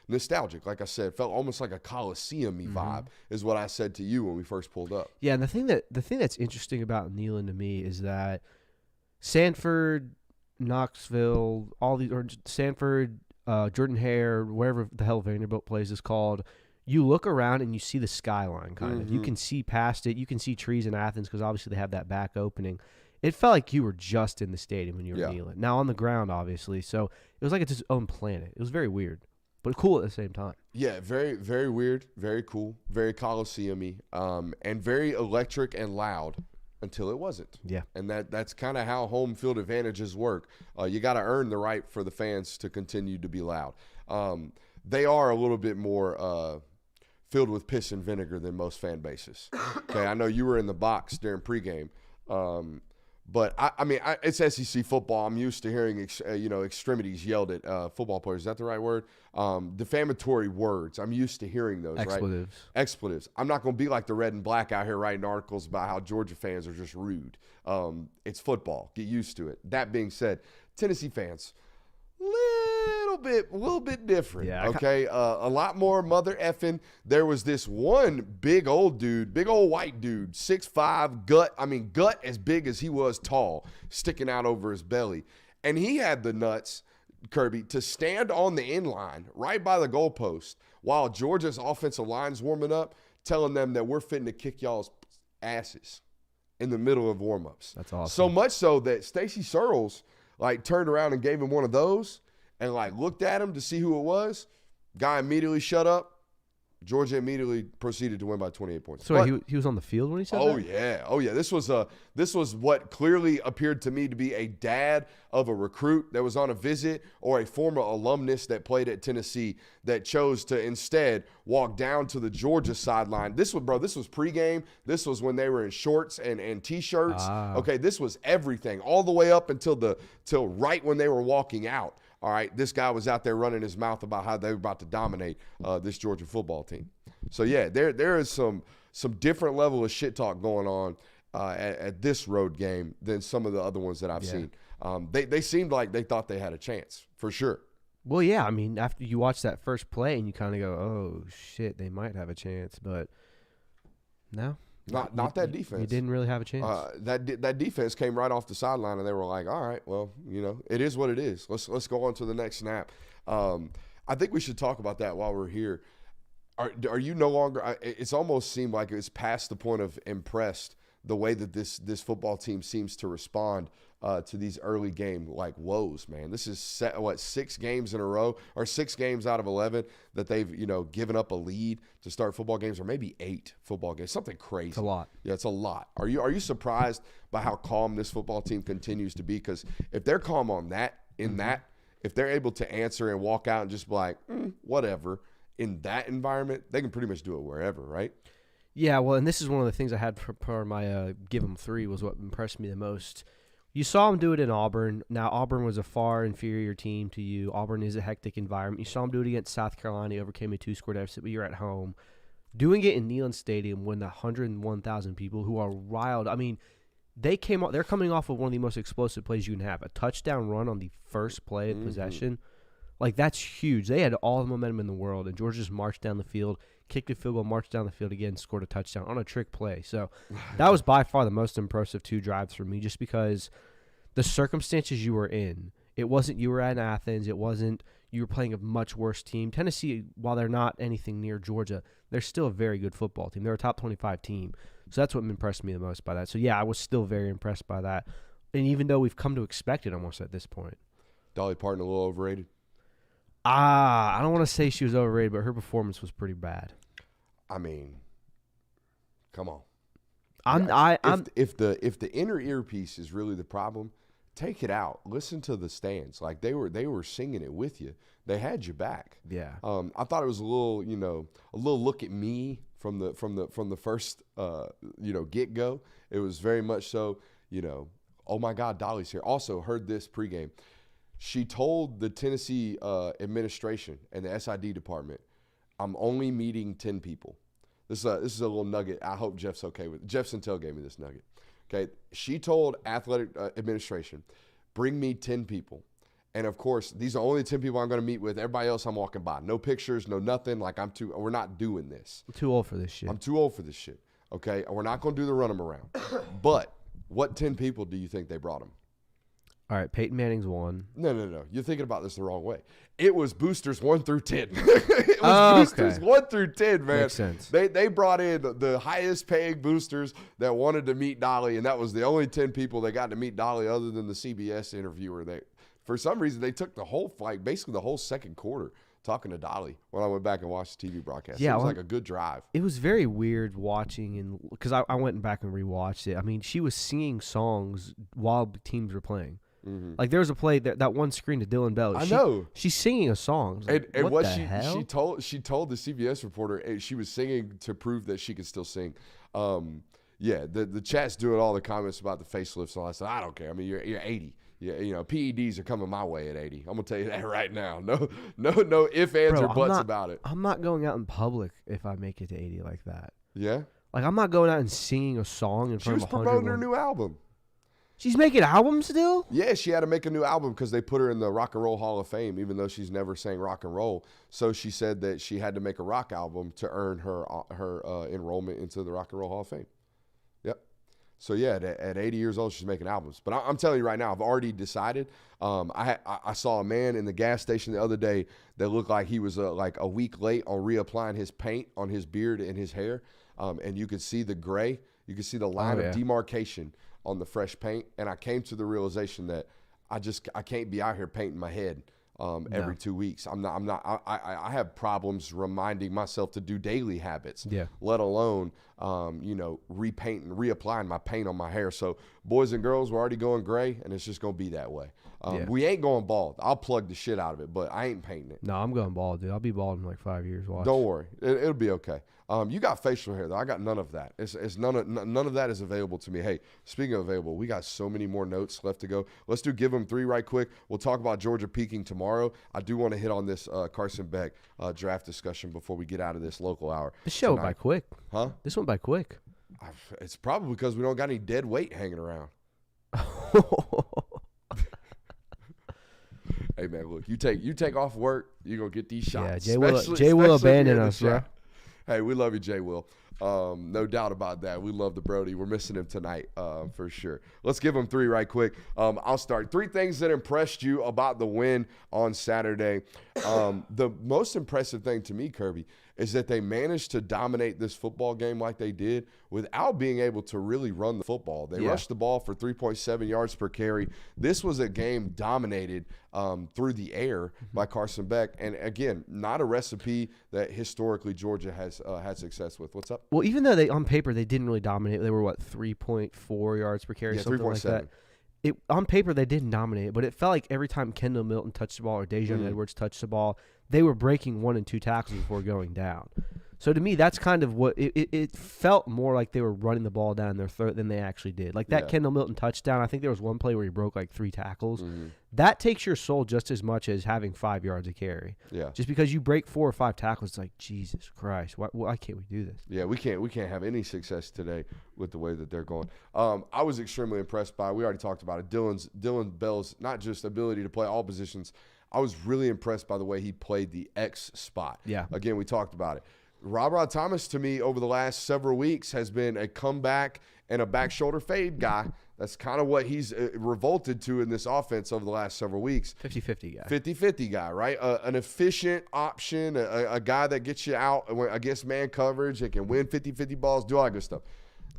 nostalgic. Like I said, felt almost like a Coliseum-y vibe. Is what I said to you when we first pulled up. Yeah, and the thing that's interesting about Neyland to me is that Sanford, Knoxville, Sanford, Jordan Hare, wherever the hell Vanderbilt place is called. You look around and you see the skyline kind of. You can see past it. You can see trees in Athens because obviously they have that back opening. It felt like you were just in the stadium when you were kneeling. Now on the ground, obviously. So it was like it's its own planet. It was very weird, but cool at the same time. Yeah, very, very weird, very cool, very Coliseum-y, and very electric and loud until it wasn't. Yeah. And that's kind of how home field advantages work. You got to earn the right for the fans to continue to be loud. they are a little bit more filled with piss and vinegar than most fan bases. Okay, I know you were in the box during pregame, but I mean, it's SEC football. I'm used to hearing extremities yelled at football players. Is that the right word? Defamatory words. I'm used to hearing those. Expletives. Right? Expletives. I'm not going to be like the red and black out here writing articles about how Georgia fans are just rude. It's football. Get used to it. That being said, Tennessee fans, little bit different. Yeah, okay. A lot more mother effing. There was this one big old white dude, 6'5", gut as big as he was tall, sticking out over his belly. And he had the nuts, Kirby, to stand on the end line right by the goalpost while Georgia's offensive line's warming up, telling them that we're fitting to kick y'all's asses in the middle of warm-ups. That's awesome. So much so that Stacey Searles turned around and gave him one of those and looked at him to see who it was. Guy immediately shut up. Georgia immediately proceeded to win by 28 points. So he was on the field when he said that? Oh yeah. This was what clearly appeared to me to be a dad of a recruit that was on a visit or a former alumnus that played at Tennessee that chose to instead walk down to the Georgia sideline. This was pregame. This was when they were in shorts and t-shirts. Okay, this was everything all the way up till right when they were walking out. All right, this guy was out there running his mouth about how they were about to dominate this Georgia football team. So, yeah, there is some different level of shit talk going on at this road game than some of the other ones that I've seen. They seemed like they thought they had a chance, for sure. Well, yeah, I mean, after you watch that first play and you kind of go, oh, shit, they might have a chance. But no. Not that defense. You didn't really have a chance. That defense came right off the sideline, and they were like, all right, well, it is what it is. Let's go on to the next snap. I think we should talk about that while we're here. Are you no longer – it's almost seemed like it's past the point of impressed the way that this football team seems to respond to these early game woes, man. This is 6 games in a row, or 6 games out of 11 that they've given up a lead to start football games, or maybe 8 football games, something crazy. It's a lot. Yeah, it's a lot. Are you surprised by how calm this football team continues to be? Because if they're calm on that, if they're able to answer and walk out and just be like, whatever, in that environment, they can pretty much do it wherever, right? Yeah, well, and this is one of the things I had for my give them 3 was what impressed me the most. You saw him do it in Auburn. Now, Auburn was a far inferior team to you. Auburn is a hectic environment. You saw him do it against South Carolina. He overcame a 2-score deficit, but you're at home. Doing it in Neyland Stadium when 101,000 people who are riled. I mean, they're coming off of one of the most explosive plays you can have. A touchdown run on the first play of possession. That's huge. They had all the momentum in the world, and Georgia just marched down the field, kicked a field goal, marched down the field again, scored a touchdown on a trick play. So that was by far the most impressive 2 drives for me, just because the circumstances you were in. It wasn't you were at Athens. It wasn't you were playing a much worse team. Tennessee, while they're not anything near Georgia, they're still a very good football team. They're a top 25 team. So that's what impressed me the most by that. So, yeah, I was still very impressed by that. And even though we've come to expect it almost at this point. Dolly Parton a little overrated? I don't want to say she was overrated, but her performance was pretty bad. I mean, come on. If the inner earpiece is really the problem, take it out. Listen to the stands. They were singing it with you. They had you back. Yeah. I thought it was a little look at me from the first get go. It was very much so, oh my God, Dolly's here. Also heard this pregame. She told the Tennessee administration and the SID department, I'm only meeting 10 people. This is a little nugget. I hope Jeff's okay with it. Jeff Santel gave me this nugget. Okay, she told athletic administration, bring me 10 people. And, of course, these are only 10 people I'm going to meet with. Everybody else I'm walking by. No pictures, no nothing. We're not doing this. I'm too old for this shit. I'm too old for this shit. Okay, we're not going to do the run them around. But what 10 people do you think they brought them? All right, Peyton Manning's 1. No. You're thinking about this the wrong way. It was boosters 1 through 10. It was boosters 1 through 10, man. Makes sense. They brought in the highest paying boosters that wanted to meet Dolly, and that was the only 10 people that got to meet Dolly other than the CBS interviewer. For some reason, they took the whole basically the whole second quarter talking to Dolly when I went back and watched the TV broadcast. Yeah, it was like a good drive. It was very weird watching, because I went back and rewatched it. I mean, she was singing songs while teams were playing. Like there was a play that one screen to Dylan Bell. I know she's singing a song. Like, and what what the hell? she told the CBS reporter she was singing to prove that she could still sing. Yeah, the chat's doing all the comments about the facelifts and all that stuff. I don't care. I mean, you're 80. Yeah, you know, PEDs are coming my way at 80. I'm gonna tell you that right now. No ifs, ands, or buts about it. I'm not going out in public if I make it to 80 like that. Yeah, like I'm not going out and singing a song in front of 100. She was promoting her new album. She's making albums still? Yeah, she had to make a new album because they put her in the Rock and Roll Hall of Fame, even though she's never sang rock and roll. So she said that she had to make a rock album to earn her enrollment into the Rock and Roll Hall of Fame. Yep. So yeah, at 80 years old, she's making albums. But I'm telling you right now, I've already decided. I saw a man in the gas station the other day that looked like he was like a week late on reapplying his paint on his beard and his hair, and you could see the gray. You could see the line of demarcation on the fresh paint, and I came to the realization that I can't be out here painting my head every 2 weeks. I have problems reminding myself to do daily habits, let alone reapplying my paint on my hair. So boys and girls, we're already going gray, and it's just gonna be that way. We ain't going bald. I'll plug the shit out of it, but I ain't painting it. No, I'm going bald, dude. I'll be bald in like 5 years. Watch. Don't worry, it'll be okay. You got facial hair though. I got none of that. It's none of that is available to me. Hey, speaking of available, we got so many more notes left to go. Let's give them 3 right quick. We'll talk about Georgia peaking tomorrow. I do want to hit on this Carson Beck draft discussion before we get out of this local hour. This show went by quick. Huh? This went by quick. It's probably because we don't got any dead weight hanging around. Hey man, look, you take off work, you're gonna get these shots. Yeah, Jay will abandon us, bro. Hey, we love you, Jay Will. No doubt about that. We love the Brody. We're missing him tonight for sure. Let's give him 3 right quick. I'll start. 3 things that impressed you about the win on Saturday. The most impressive thing to me, Kirby, is that they managed to dominate this football game like they did without being able to really run the football. They rushed the ball for 3.7 yards per carry. This was a game dominated through the air by Carson Beck. And, again, not a recipe that historically Georgia has had success with. What's up? Well, even though on paper they didn't really dominate, they were, 3.4 yards per carry, something like that. On paper, they didn't dominate, but it felt like every time Kendall Milton touched the ball or Dejon Edwards touched the ball, they were breaking 1 and 2 tackles before going down. So to me, that's kind of what it felt more like they were running the ball down their throat than they actually did. Like that Kendall Milton touchdown, I think there was one play where he broke 3 tackles. That takes your soul just as much as having 5 yards of carry. Yeah. Just because you break 4 or 5 tackles, it's like, Jesus Christ, why can't we do this? Yeah, we can't have any success today with the way that they're going. I was extremely impressed by, we already talked about it, Dylan Bell's not just ability to play all positions. I was really impressed by the way he played the X spot. Yeah. Again, we talked about it. Rod Thomas, to me, over the last several weeks, has been a comeback and a back shoulder fade guy. That's kind of what he's revolted to in this offense over the last several weeks. 50-50 guy. 50-50 guy, right? An efficient option, a guy that gets you out against man coverage and can win 50-50 balls, do all that good stuff.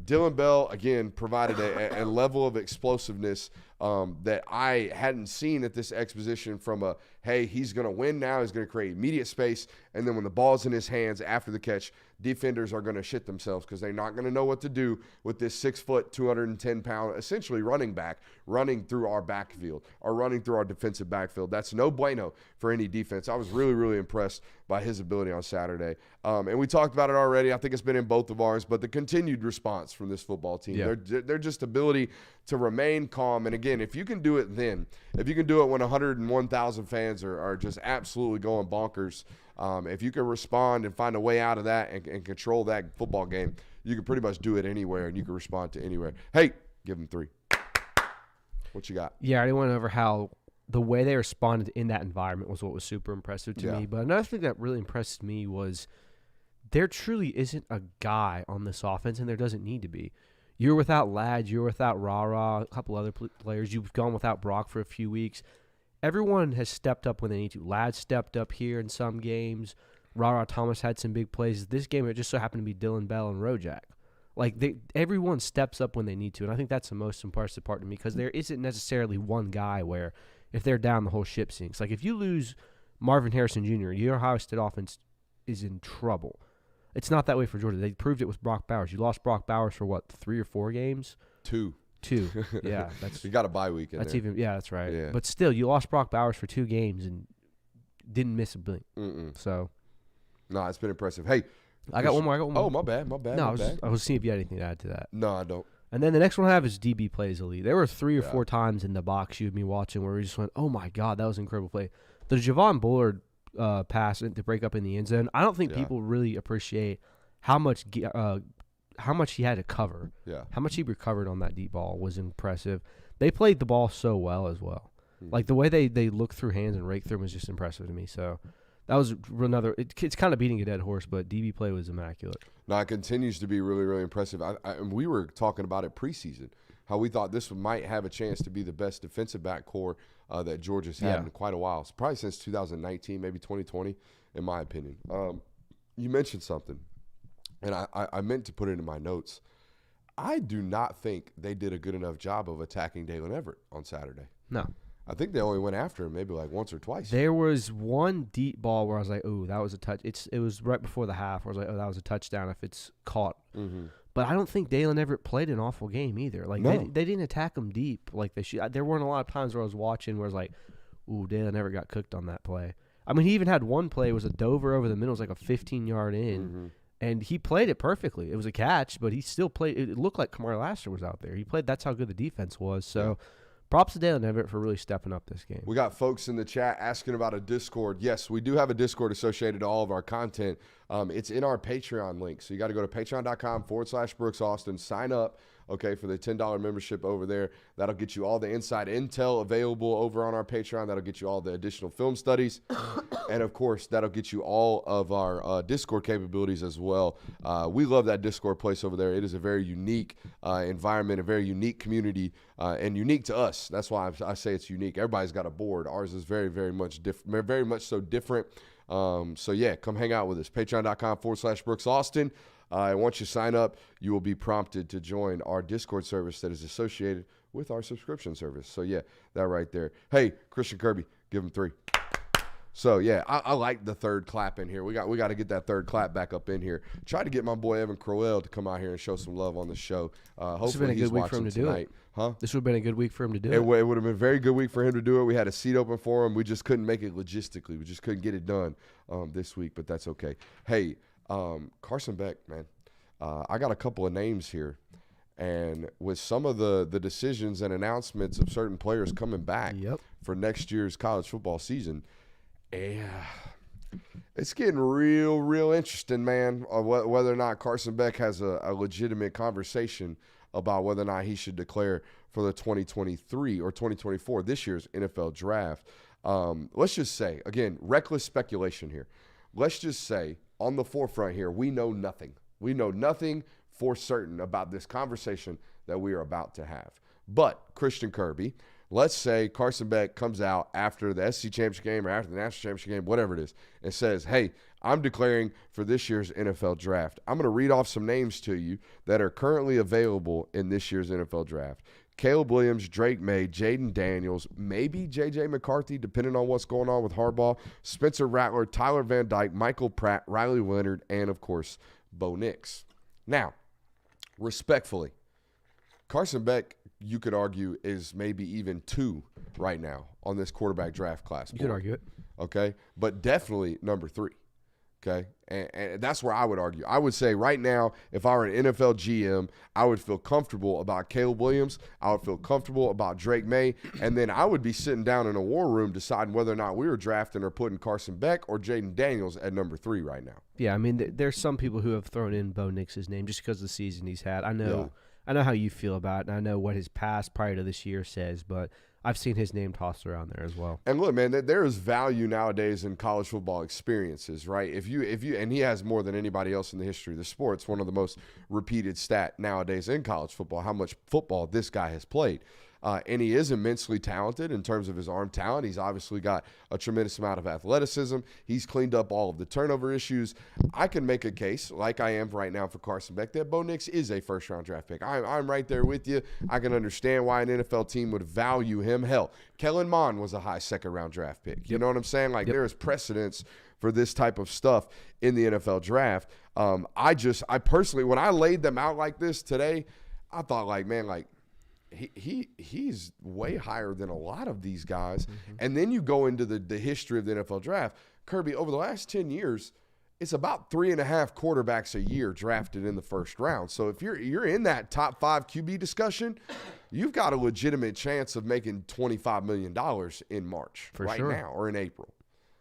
Dylan Bell, again, provided a level of explosiveness that I hadn't seen at this exposition from hey, he's going to win now. He's going to create immediate space. And then when the ball's in his hands after the catch, defenders are going to shit themselves because they're not going to know what to do with this 6 foot, 210-pound, essentially running back running through our backfield or running through our defensive backfield. That's no bueno for any defense. I was really, really impressed by his ability on Saturday. And we talked about it already. I think it's been in both of ours, but the continued response from this football team, their just ability to remain calm. And again, if you can do it if you can do it when 101,000 fans are just absolutely going bonkers, if you can respond and find a way out of that and control that football game, you can pretty much do it anywhere and you can respond to anywhere. Hey, give them 3. What you got? Yeah, I already went over how the way they responded in that environment was what was super impressive to me. But another thing that really impressed me was there truly isn't a guy on this offense, and there doesn't need to be. You're without Ladd, you're without Rara, a couple other players. You've gone without Brock for a few weeks. Everyone has stepped up when they need to. Ladd stepped up here in some games. Rara Thomas had some big plays. This game, it just so happened to be Dylan Bell and Rojak. Everyone steps up when they need to, and I think that's the most impressive part to me because there isn't necessarily one guy where if they're down, the whole ship sinks. Like if you lose Marvin Harrison Jr., your Ohio State offense is in trouble. It's not that way for Georgia. They proved it with Brock Bowers. You lost Brock Bowers for, 3 or 4 games? 2. 2. Yeah, you got a bye week in that's there. even. Yeah, that's right. Yeah. But still, you lost Brock Bowers for 2 games and didn't miss a blink. So, no, it's been impressive. Hey, I got one more. Oh, my bad. No, I was seeing if you had anything to add to that. No, I don't. And then the next one I have is DB plays elite. There were 3 or 4 times in the box you and me watching where we just went, oh my God, that was an incredible play. The Javon Bullard pass to break up in the end zone, I don't think people really appreciate how much he had to cover. Yeah. How much he recovered on that deep ball was impressive. They played the ball so well as well. Like the way they looked through hands and raked through them was just impressive to me. So that was another. It's kind of beating a dead horse, but DB play was immaculate. No, it continues to be really, really impressive. And we were talking about it preseason, how we thought this might have a chance to be the best defensive back core that Georgia's had in quite a while. It's probably since 2019, maybe 2020, in my opinion. You mentioned something, and I meant to put it in my notes. I do not think they did a good enough job of attacking Dalen Everett on Saturday. No. I think they only went after him maybe like once or twice. There was one deep ball where I was like, "Oh, that was a touch." It was right before the half. Where I was like, "Oh, that was a touchdown if it's caught." But I don't think Dalen Everett played an awful game either. Like they didn't attack him deep like they should. There weren't a lot of times where I was watching where I was like, "Ooh, Dalen Everett got cooked on that play." I mean, he even had one play. It was a Dover over the middle. It was like a 15-yard in, and he played it perfectly. It was a catch, but he still played. It looked like Kamar Lassiter was out there. He played. That's how good the defense was. So. Yeah. Props to Dalen Everett for really stepping up this game. We got folks in the chat asking about a Discord. Yes, we do have a Discord associated to all of our content. It's in our Patreon link. So you got to go to patreon.com/Brooks Austin. Sign up, okay, for the $10 membership over there. That'll get you all the inside intel available over on our Patreon. That'll get you all the additional film studies. And, of course, that'll get you all of our Discord capabilities as well. We love that Discord place over there. It is a very unique environment, a very unique community, and unique to us. That's why I say it's unique. Everybody's got a board. Ours is very, very much different, very much so different. So, yeah, come hang out with us. Patreon.com/Brooks Austin. And once you sign up, you will be prompted to join our Discord service that is associated with our subscription service. So, yeah, that right there. Hey, Christian Kirby, give him 3. So, yeah, I like the third clap in here. We got to get that third clap back up in here. Try to get my boy Evan Crowell to come out here and show some love on the show. Hopefully he's watching tonight. Huh? This would have been a good week for him to do it. It would have been a very good week for him to do it. We had a seat open for him. We just couldn't make it logistically. We just couldn't get it done this week, but that's okay. Hey, Carson Beck, man, I got a couple of names here. And with some of the decisions and announcements of certain players coming back for next year's college football season, it's getting real interesting, man, whether or not Carson Beck has a legitimate conversation about whether or not he should declare for the 2023 or 2024, this year's NFL draft. Let's just say, again, reckless speculation here. Let's just say on the forefront here, we know nothing. We know nothing for certain about this conversation that we are about to have. But Christian Kirby, let's say Carson Beck comes out after the SEC championship game or after the national championship game, whatever it is, and says, hey, I'm declaring for this year's NFL draft. I'm going to read off some names to you that are currently available in this year's NFL draft. Caleb Williams, Drake May, Jaden Daniels, maybe J.J. McCarthy, depending on what's going on with Harbaugh, Spencer Rattler, Tyler Van Dyke, Michael Pratt, Riley Leonard, and, of course, Bo Nix. Now, respectfully, Carson Beck, you could argue, is maybe even 2 right now on this quarterback draft class. You could argue it. Okay, but definitely number 3. Okay, and that's where I would argue. I would say right now, if I were an NFL GM, I would feel comfortable about Caleb Williams. I would feel comfortable about Drake May. And then I would be sitting down in a war room deciding whether or not we were drafting or putting Carson Beck or Jaden Daniels at number 3 right now. Yeah, I mean, there's some people who have thrown in Bo Nix's name just because of the season he's had. I know how you feel about it, and I know what his past prior to this year says, but I've seen his name tossed around there as well. And look, man, there is value nowadays in college football experiences, right? If you, and he has more than anybody else in the history of the sport. It's one of the most repeated stat nowadays in college football, how much football this guy has played. And he is immensely talented in terms of his arm talent. He's obviously got a tremendous amount of athleticism. He's cleaned up all of the turnover issues. I can make a case, like I am right now for Carson Beck, that Bo Nix is a first-round draft pick. I'm right there with you. I can understand why an NFL team would value him. Hell, Kellen Mond was a high second-round draft pick. You know what I'm saying? Like, there is precedence for this type of stuff in the NFL draft. I personally, when I laid them out like this today, I thought, like, man, like, he's way higher than a lot of these guys. And then you go into the history of the NFL draft. Kirby, over the last 10 years, it's about 3.5 quarterbacks a year drafted in the first round. So if you're in that top 5 QB discussion, you've got a legitimate chance of making $25 million in March now or in April.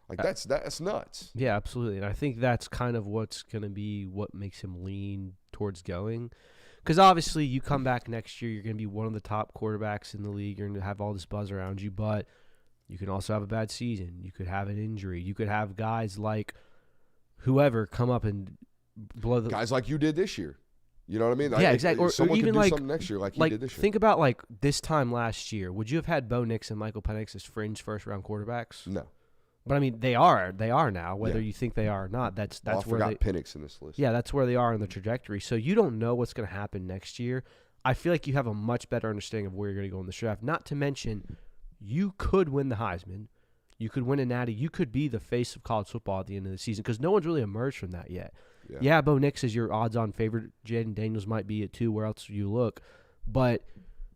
Like that's nuts. Yeah, absolutely. And I think that's kind of what's going to be what makes him lean towards going. Because obviously you come back next year, you're going to be one of the top quarterbacks in the league. You're going to have all this buzz around you, but you can also have a bad season. You could have an injury. You could have guys like whoever come up and blow the guys like you did this year. You know what I mean? Yeah, exactly. Or someone even could do like something next year, like he did this year. Think about like this time last year. Would you have had Bo Nix and Michael Penix as fringe first round quarterbacks? No. But I mean, they are now. Whether you think they are or not, that's I where forgot Penix in this list. Yeah, that's where they are in the trajectory. So you don't know what's going to happen next year. I feel like you have a much better understanding of where you're going to go in the draft. Not to mention, you could win the Heisman, you could win a Natty, you could be the face of college football at the end of the season because no one's really emerged from that yet. Yeah, Bo Nix is your odds-on favorite. Jaden Daniels might be it too. Where else you look, but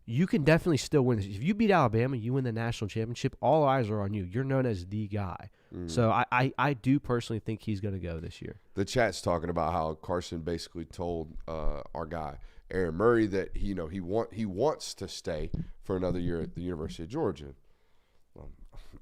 you can definitely still win this. If you beat Alabama, you win the national championship, all eyes are on you. You're known as the guy. So I do personally think he's going to go this year. The chat's talking about how Carson basically told our guy, Aaron Murray, that he wants to stay for another year at the University of Georgia.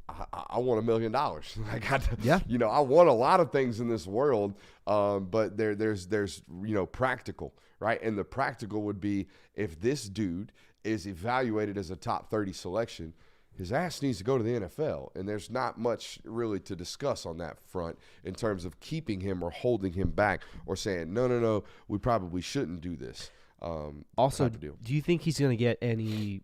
I want $1 million. I want a lot of things in this world, but there's practical, right? And the practical would be if this dude is evaluated as a top 30 selection, his ass needs to go to the NFL, and there's not much really to discuss on that front in terms of keeping him or holding him back or saying, no, we probably shouldn't do this. Also, do you think he's going to get any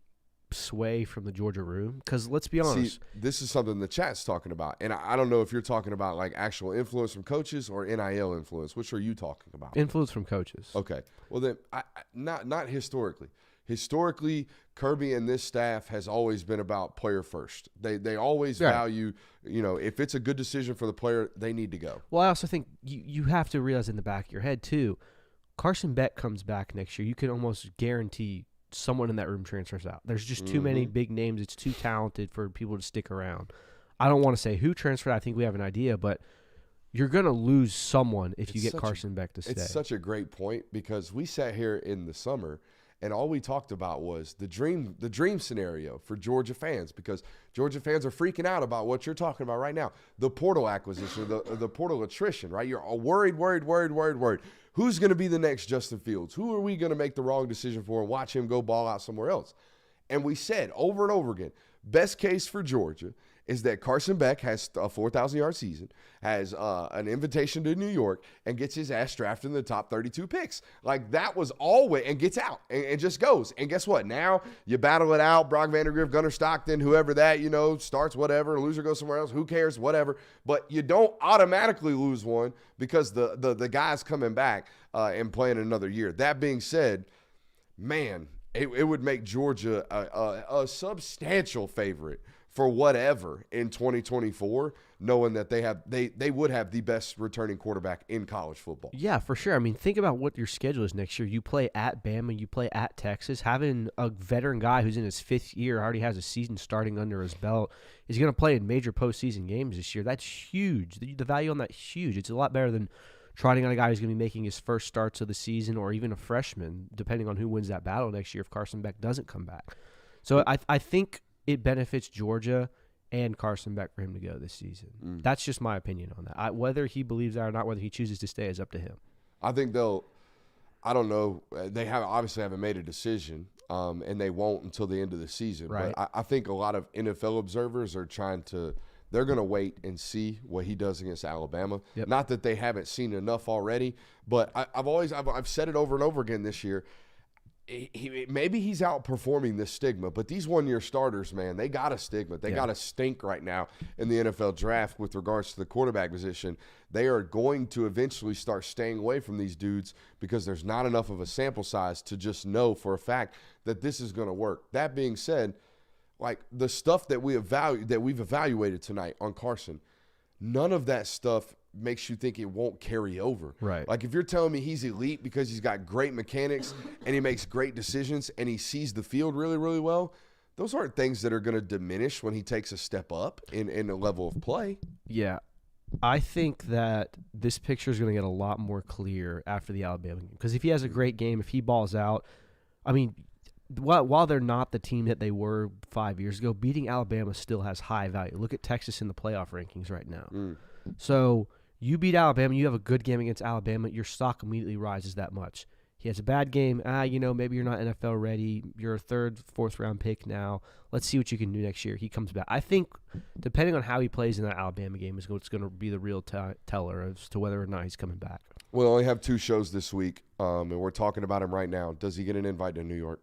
sway from the Georgia room? Because let's be honest. See, this is something the chat's talking about, and I don't know if you're talking about like actual influence from coaches or NIL influence. Which are you talking about? Influence from coaches. Okay. Well, then, not historically. Historically, Kirby and this staff has always been about player first. They always value, if it's a good decision for the player, they need to go. Well, I also think you have to realize in the back of your head, too, Carson Beck comes back next year. You can almost guarantee someone in that room transfers out. There's just too many big names. It's too talented for people to stick around. I don't want to say who transferred. I think we have an idea, but you're going to lose someone if you get Carson Beck to stay. It's such a great point because we sat here in the summer and all we talked about was the dream scenario for Georgia fans, because Georgia fans are freaking out about what you're talking about right now. The portal acquisition, the portal attrition, right? You're all worried. Who's going to be the next Justin Fields? Who are we going to make the wrong decision for and watch him go ball out somewhere else? And we said over and over again, best case for Georgia is that Carson Beck has a 4,000-yard season, has an invitation to New York, and gets his ass drafted in the top 32 picks. Like, that was always – and gets out and just goes. And guess what? Now you battle it out. Brock Vandagriff, Gunnar Stockton, whoever that, starts whatever. Loser goes somewhere else. Who cares? Whatever. But you don't automatically lose one because the guy's coming back and playing another year. That being said, man, it would make Georgia a substantial favorite for whatever in 2024, knowing that they would have the best returning quarterback in college football. Yeah, for sure. I mean, think about what your schedule is next year. You play at Bama, you play at Texas. Having a veteran guy who's in his 5th year, already has a season starting under his belt, is going to play in major postseason games this year. That's huge. The value on that's huge. It's a lot better than trotting on a guy who's going to be making his first starts of the season, or even a freshman, depending on who wins that battle next year if Carson Beck doesn't come back. So I think it benefits Georgia and Carson Beck for him to go this season. That's just my opinion on that. Whether he believes that or not, whether he chooses to stay, is up to him. I think I don't know. They obviously haven't made a decision, and they won't until the end of the season. Right. But I think a lot of NFL observers are they're going to wait and see what he does against Alabama. Yep. Not that they haven't seen enough already, but I've said it over and over again this year. Maybe he's outperforming this stigma, but these one-year starters, man, they got a stigma. They got a stink right now in the NFL draft with regards to the quarterback position. They are going to eventually start staying away from these dudes because there's not enough of a sample size to just know for a fact that this is going to work. That being said, like the stuff that we've evaluated tonight on Carson, none of that stuff makes you think it won't carry over. Right. Like if you're telling me he's elite because he's got great mechanics and he makes great decisions and he sees the field really, really well, those aren't things that are going to diminish when he takes a step up in the level of play. Yeah. I think that this picture is going to get a lot more clear after the Alabama game. Because if he has a great game, if he balls out, I mean, while they're not the team that they were 5 years ago, beating Alabama still has high value. Look at Texas in the playoff rankings right now. So you beat Alabama, you have a good game against Alabama, your stock immediately rises that much. He has a bad game. Maybe you're not NFL ready. You're a third, fourth round pick now. Let's see what you can do next year. He comes back. I think, depending on how he plays in that Alabama game, is what's going to be the real teller as to whether or not he's coming back. We'll only have 2 shows this week, and we're talking about him right now. Does he get an invite to New York?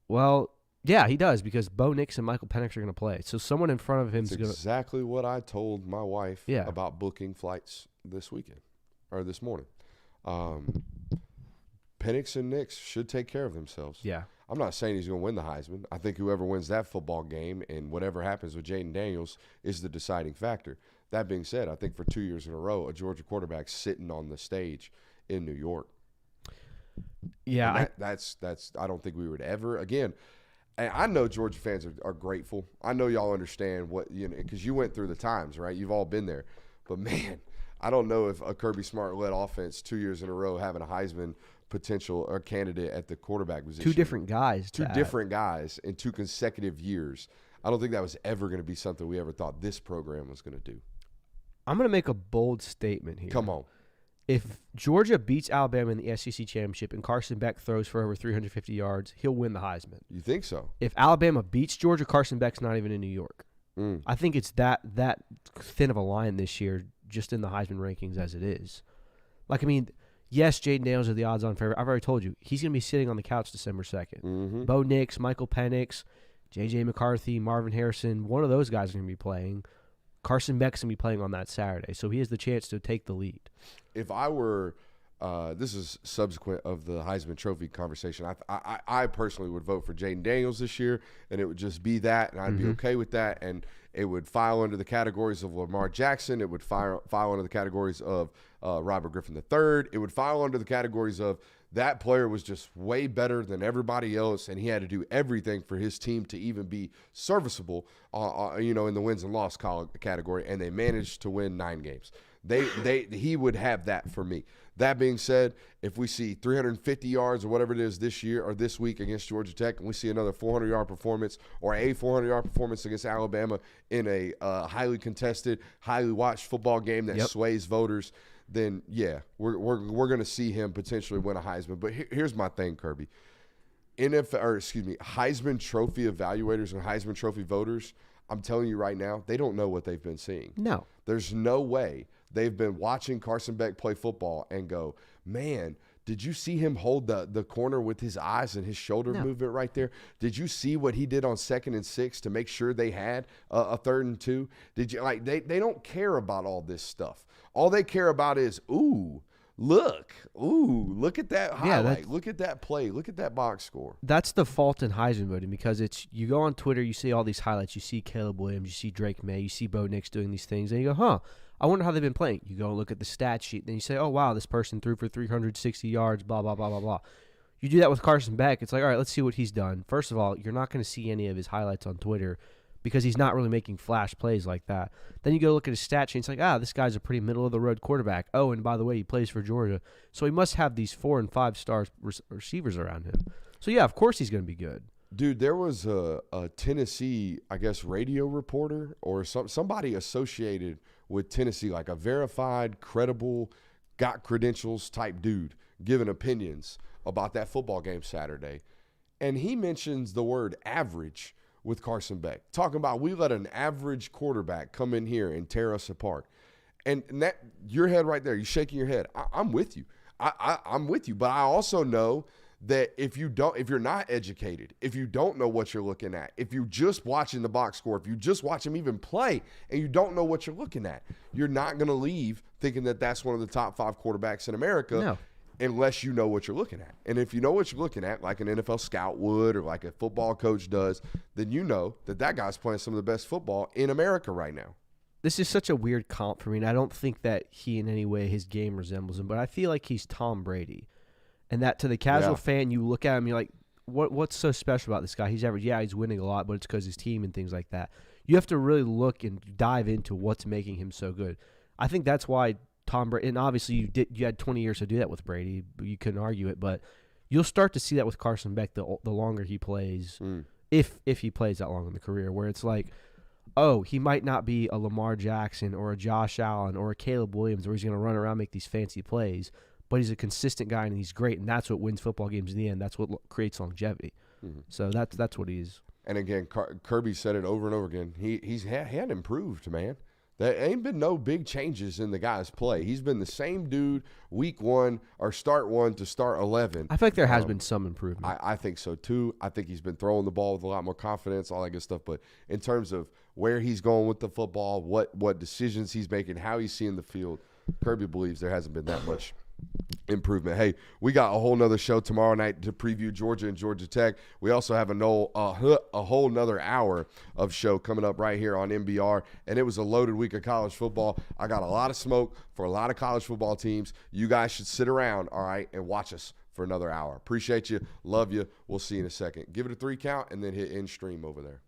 Well, yeah, he does, because Bo Nix and Michael Penix are going to play. So someone in front of him is going to. Exactly what I told my wife about booking flights this weekend or this morning. Penix and Nix should take care of themselves. Yeah. I'm not saying he's going to win the Heisman. I think whoever wins that football game and whatever happens with Jaden Daniels is the deciding factor. That being said, I think for 2 years in a row, a Georgia quarterback's sitting on the stage in New York. Yeah. That's I don't think we would ever, again, and I know Georgia fans are grateful. I know y'all understand what, because you went through the times, right? You've all been there. But, man, I don't know if a Kirby Smart-led offense 2 years in a row having a Heisman potential or candidate at the quarterback position. Two different guys in 2 consecutive years. I don't think that was ever going to be something we ever thought this program was going to do. I'm going to make a bold statement here. Come on. If Georgia beats Alabama in the SEC championship and Carson Beck throws for over 350 yards, he'll win the Heisman. You think so? If Alabama beats Georgia, Carson Beck's not even in New York. I think it's that thin of a line this year, just in the Heisman rankings as it is. Like, I mean, yes, Jaden Daniels are the odds-on favorite. I've already told you. He's going to be sitting on the couch December 2nd. Bo Nix, Michael Penix, J.J. McCarthy, Marvin Harrison, one of those guys are going to be playing. Carson Beck's going to be playing on that Saturday, so he has the chance to take the lead. If I were this is subsequent of the Heisman Trophy conversation, I personally would vote for Jaden Daniels this year, and it would just be that, and I'd be okay with that, and it would file under the categories of Lamar Jackson. It would file under the categories of Robert Griffin III. It would file under the categories of that player was just way better than everybody else, and he had to do everything for his team to even be serviceable, in the wins and loss category, and they managed to win 9 games. He would have that for me. That being said, if we see 350 yards or whatever it is this year or this week against Georgia Tech, and we see another 400-yard performance or a 400-yard performance against Alabama in a highly contested, highly watched football game that sways voters, then yeah, we're going to see him potentially win a Heisman. But here's my thing, Kirby. Heisman Trophy evaluators and Heisman Trophy voters, I'm telling you right now, they don't know what they've been seeing. No. There's no way they've been watching Carson Beck play football and go, man, did you see him hold the corner with his eyes and his shoulder movement right there? Did you see what he did on 2nd and 6 to make sure they had a 3rd and 2? Did you they don't care about all this stuff. All they care about is, look at that highlight. Look at that play. Look at that box score. That's the fault in Heisman voting, because you go on Twitter, you see all these highlights. You see Caleb Williams, you see Drake May, you see Bo Nix doing these things, and you go, I wonder how they've been playing. You go and look at the stat sheet, then you say, oh, wow, this person threw for 360 yards, blah, blah, blah, blah, blah. You do that with Carson Beck. It's like, all right, let's see what he's done. First of all, you're not going to see any of his highlights on Twitter because he's not really making flash plays like that. Then you go look at his stat sheet, it's like, this guy's a pretty middle-of-the-road quarterback. Oh, and by the way, he plays for Georgia. So he must have these 4- and 5-star receivers around him. So, yeah, of course he's going to be good. Dude, there was a Tennessee, I guess, radio reporter or somebody associated with Tennessee, like a verified, credible, got credentials type dude, giving opinions about that football game Saturday. And he mentions the word average with Carson Beck, talking about we let an average quarterback come in here and tear us apart. And that, your head right there, you're shaking your head. I'm with you. I'm with you. But I also know that if you're not educated, if you don't know what you're looking at, if you're just watching the box score, if you just watch him even play and you don't know what you're looking at, you're not going to leave thinking that that's one of the top 5 quarterbacks in America. No. Unless you know what you're looking at. And if you know what you're looking at, like an NFL scout would or like a football coach does, then you know that guy's playing some of the best football in America right now. this is such a weird comp for me, and I don't think that he in any way his game resembles him, but I feel like he's Tom Brady. And that to the casual fan, you look at him, you're like, what's so special about this guy? He's average. Yeah, he's winning a lot, but it's because his team and things like that. You have to really look and dive into what's making him so good. I think that's why Tom Brady, and obviously you had 20 years to do that with Brady, but you couldn't argue it, but you'll start to see that with Carson Beck the longer he plays, if he plays that long in the career, where it's like, oh, he might not be a Lamar Jackson or a Josh Allen or a Caleb Williams where he's going to run around and make these fancy plays, but he's a consistent guy and he's great, and that's what wins football games in the end. That's what creates longevity. So that's what he is. And again, Kirby said it over and over again. He had improved, man. There ain't been no big changes in the guy's play. He's been the same dude week 1 or start 1 to start 11. I feel like there has been some improvement. I think so too. I think he's been throwing the ball with a lot more confidence, all that good stuff. But in terms of where he's going with the football, what decisions he's making, how he's seeing the field, Kirby believes there hasn't been that much improvement. Hey, we got a whole nother show tomorrow night to preview Georgia and Georgia Tech. We also have a whole nother hour of show coming up right here on MBR, and it was a loaded week of college football. I got a lot of smoke for a lot of college football teams. You guys should sit around, all right, and watch us for another hour. Appreciate you. Love you. We'll see you in a second. Give it a 3 count and then hit end stream over there.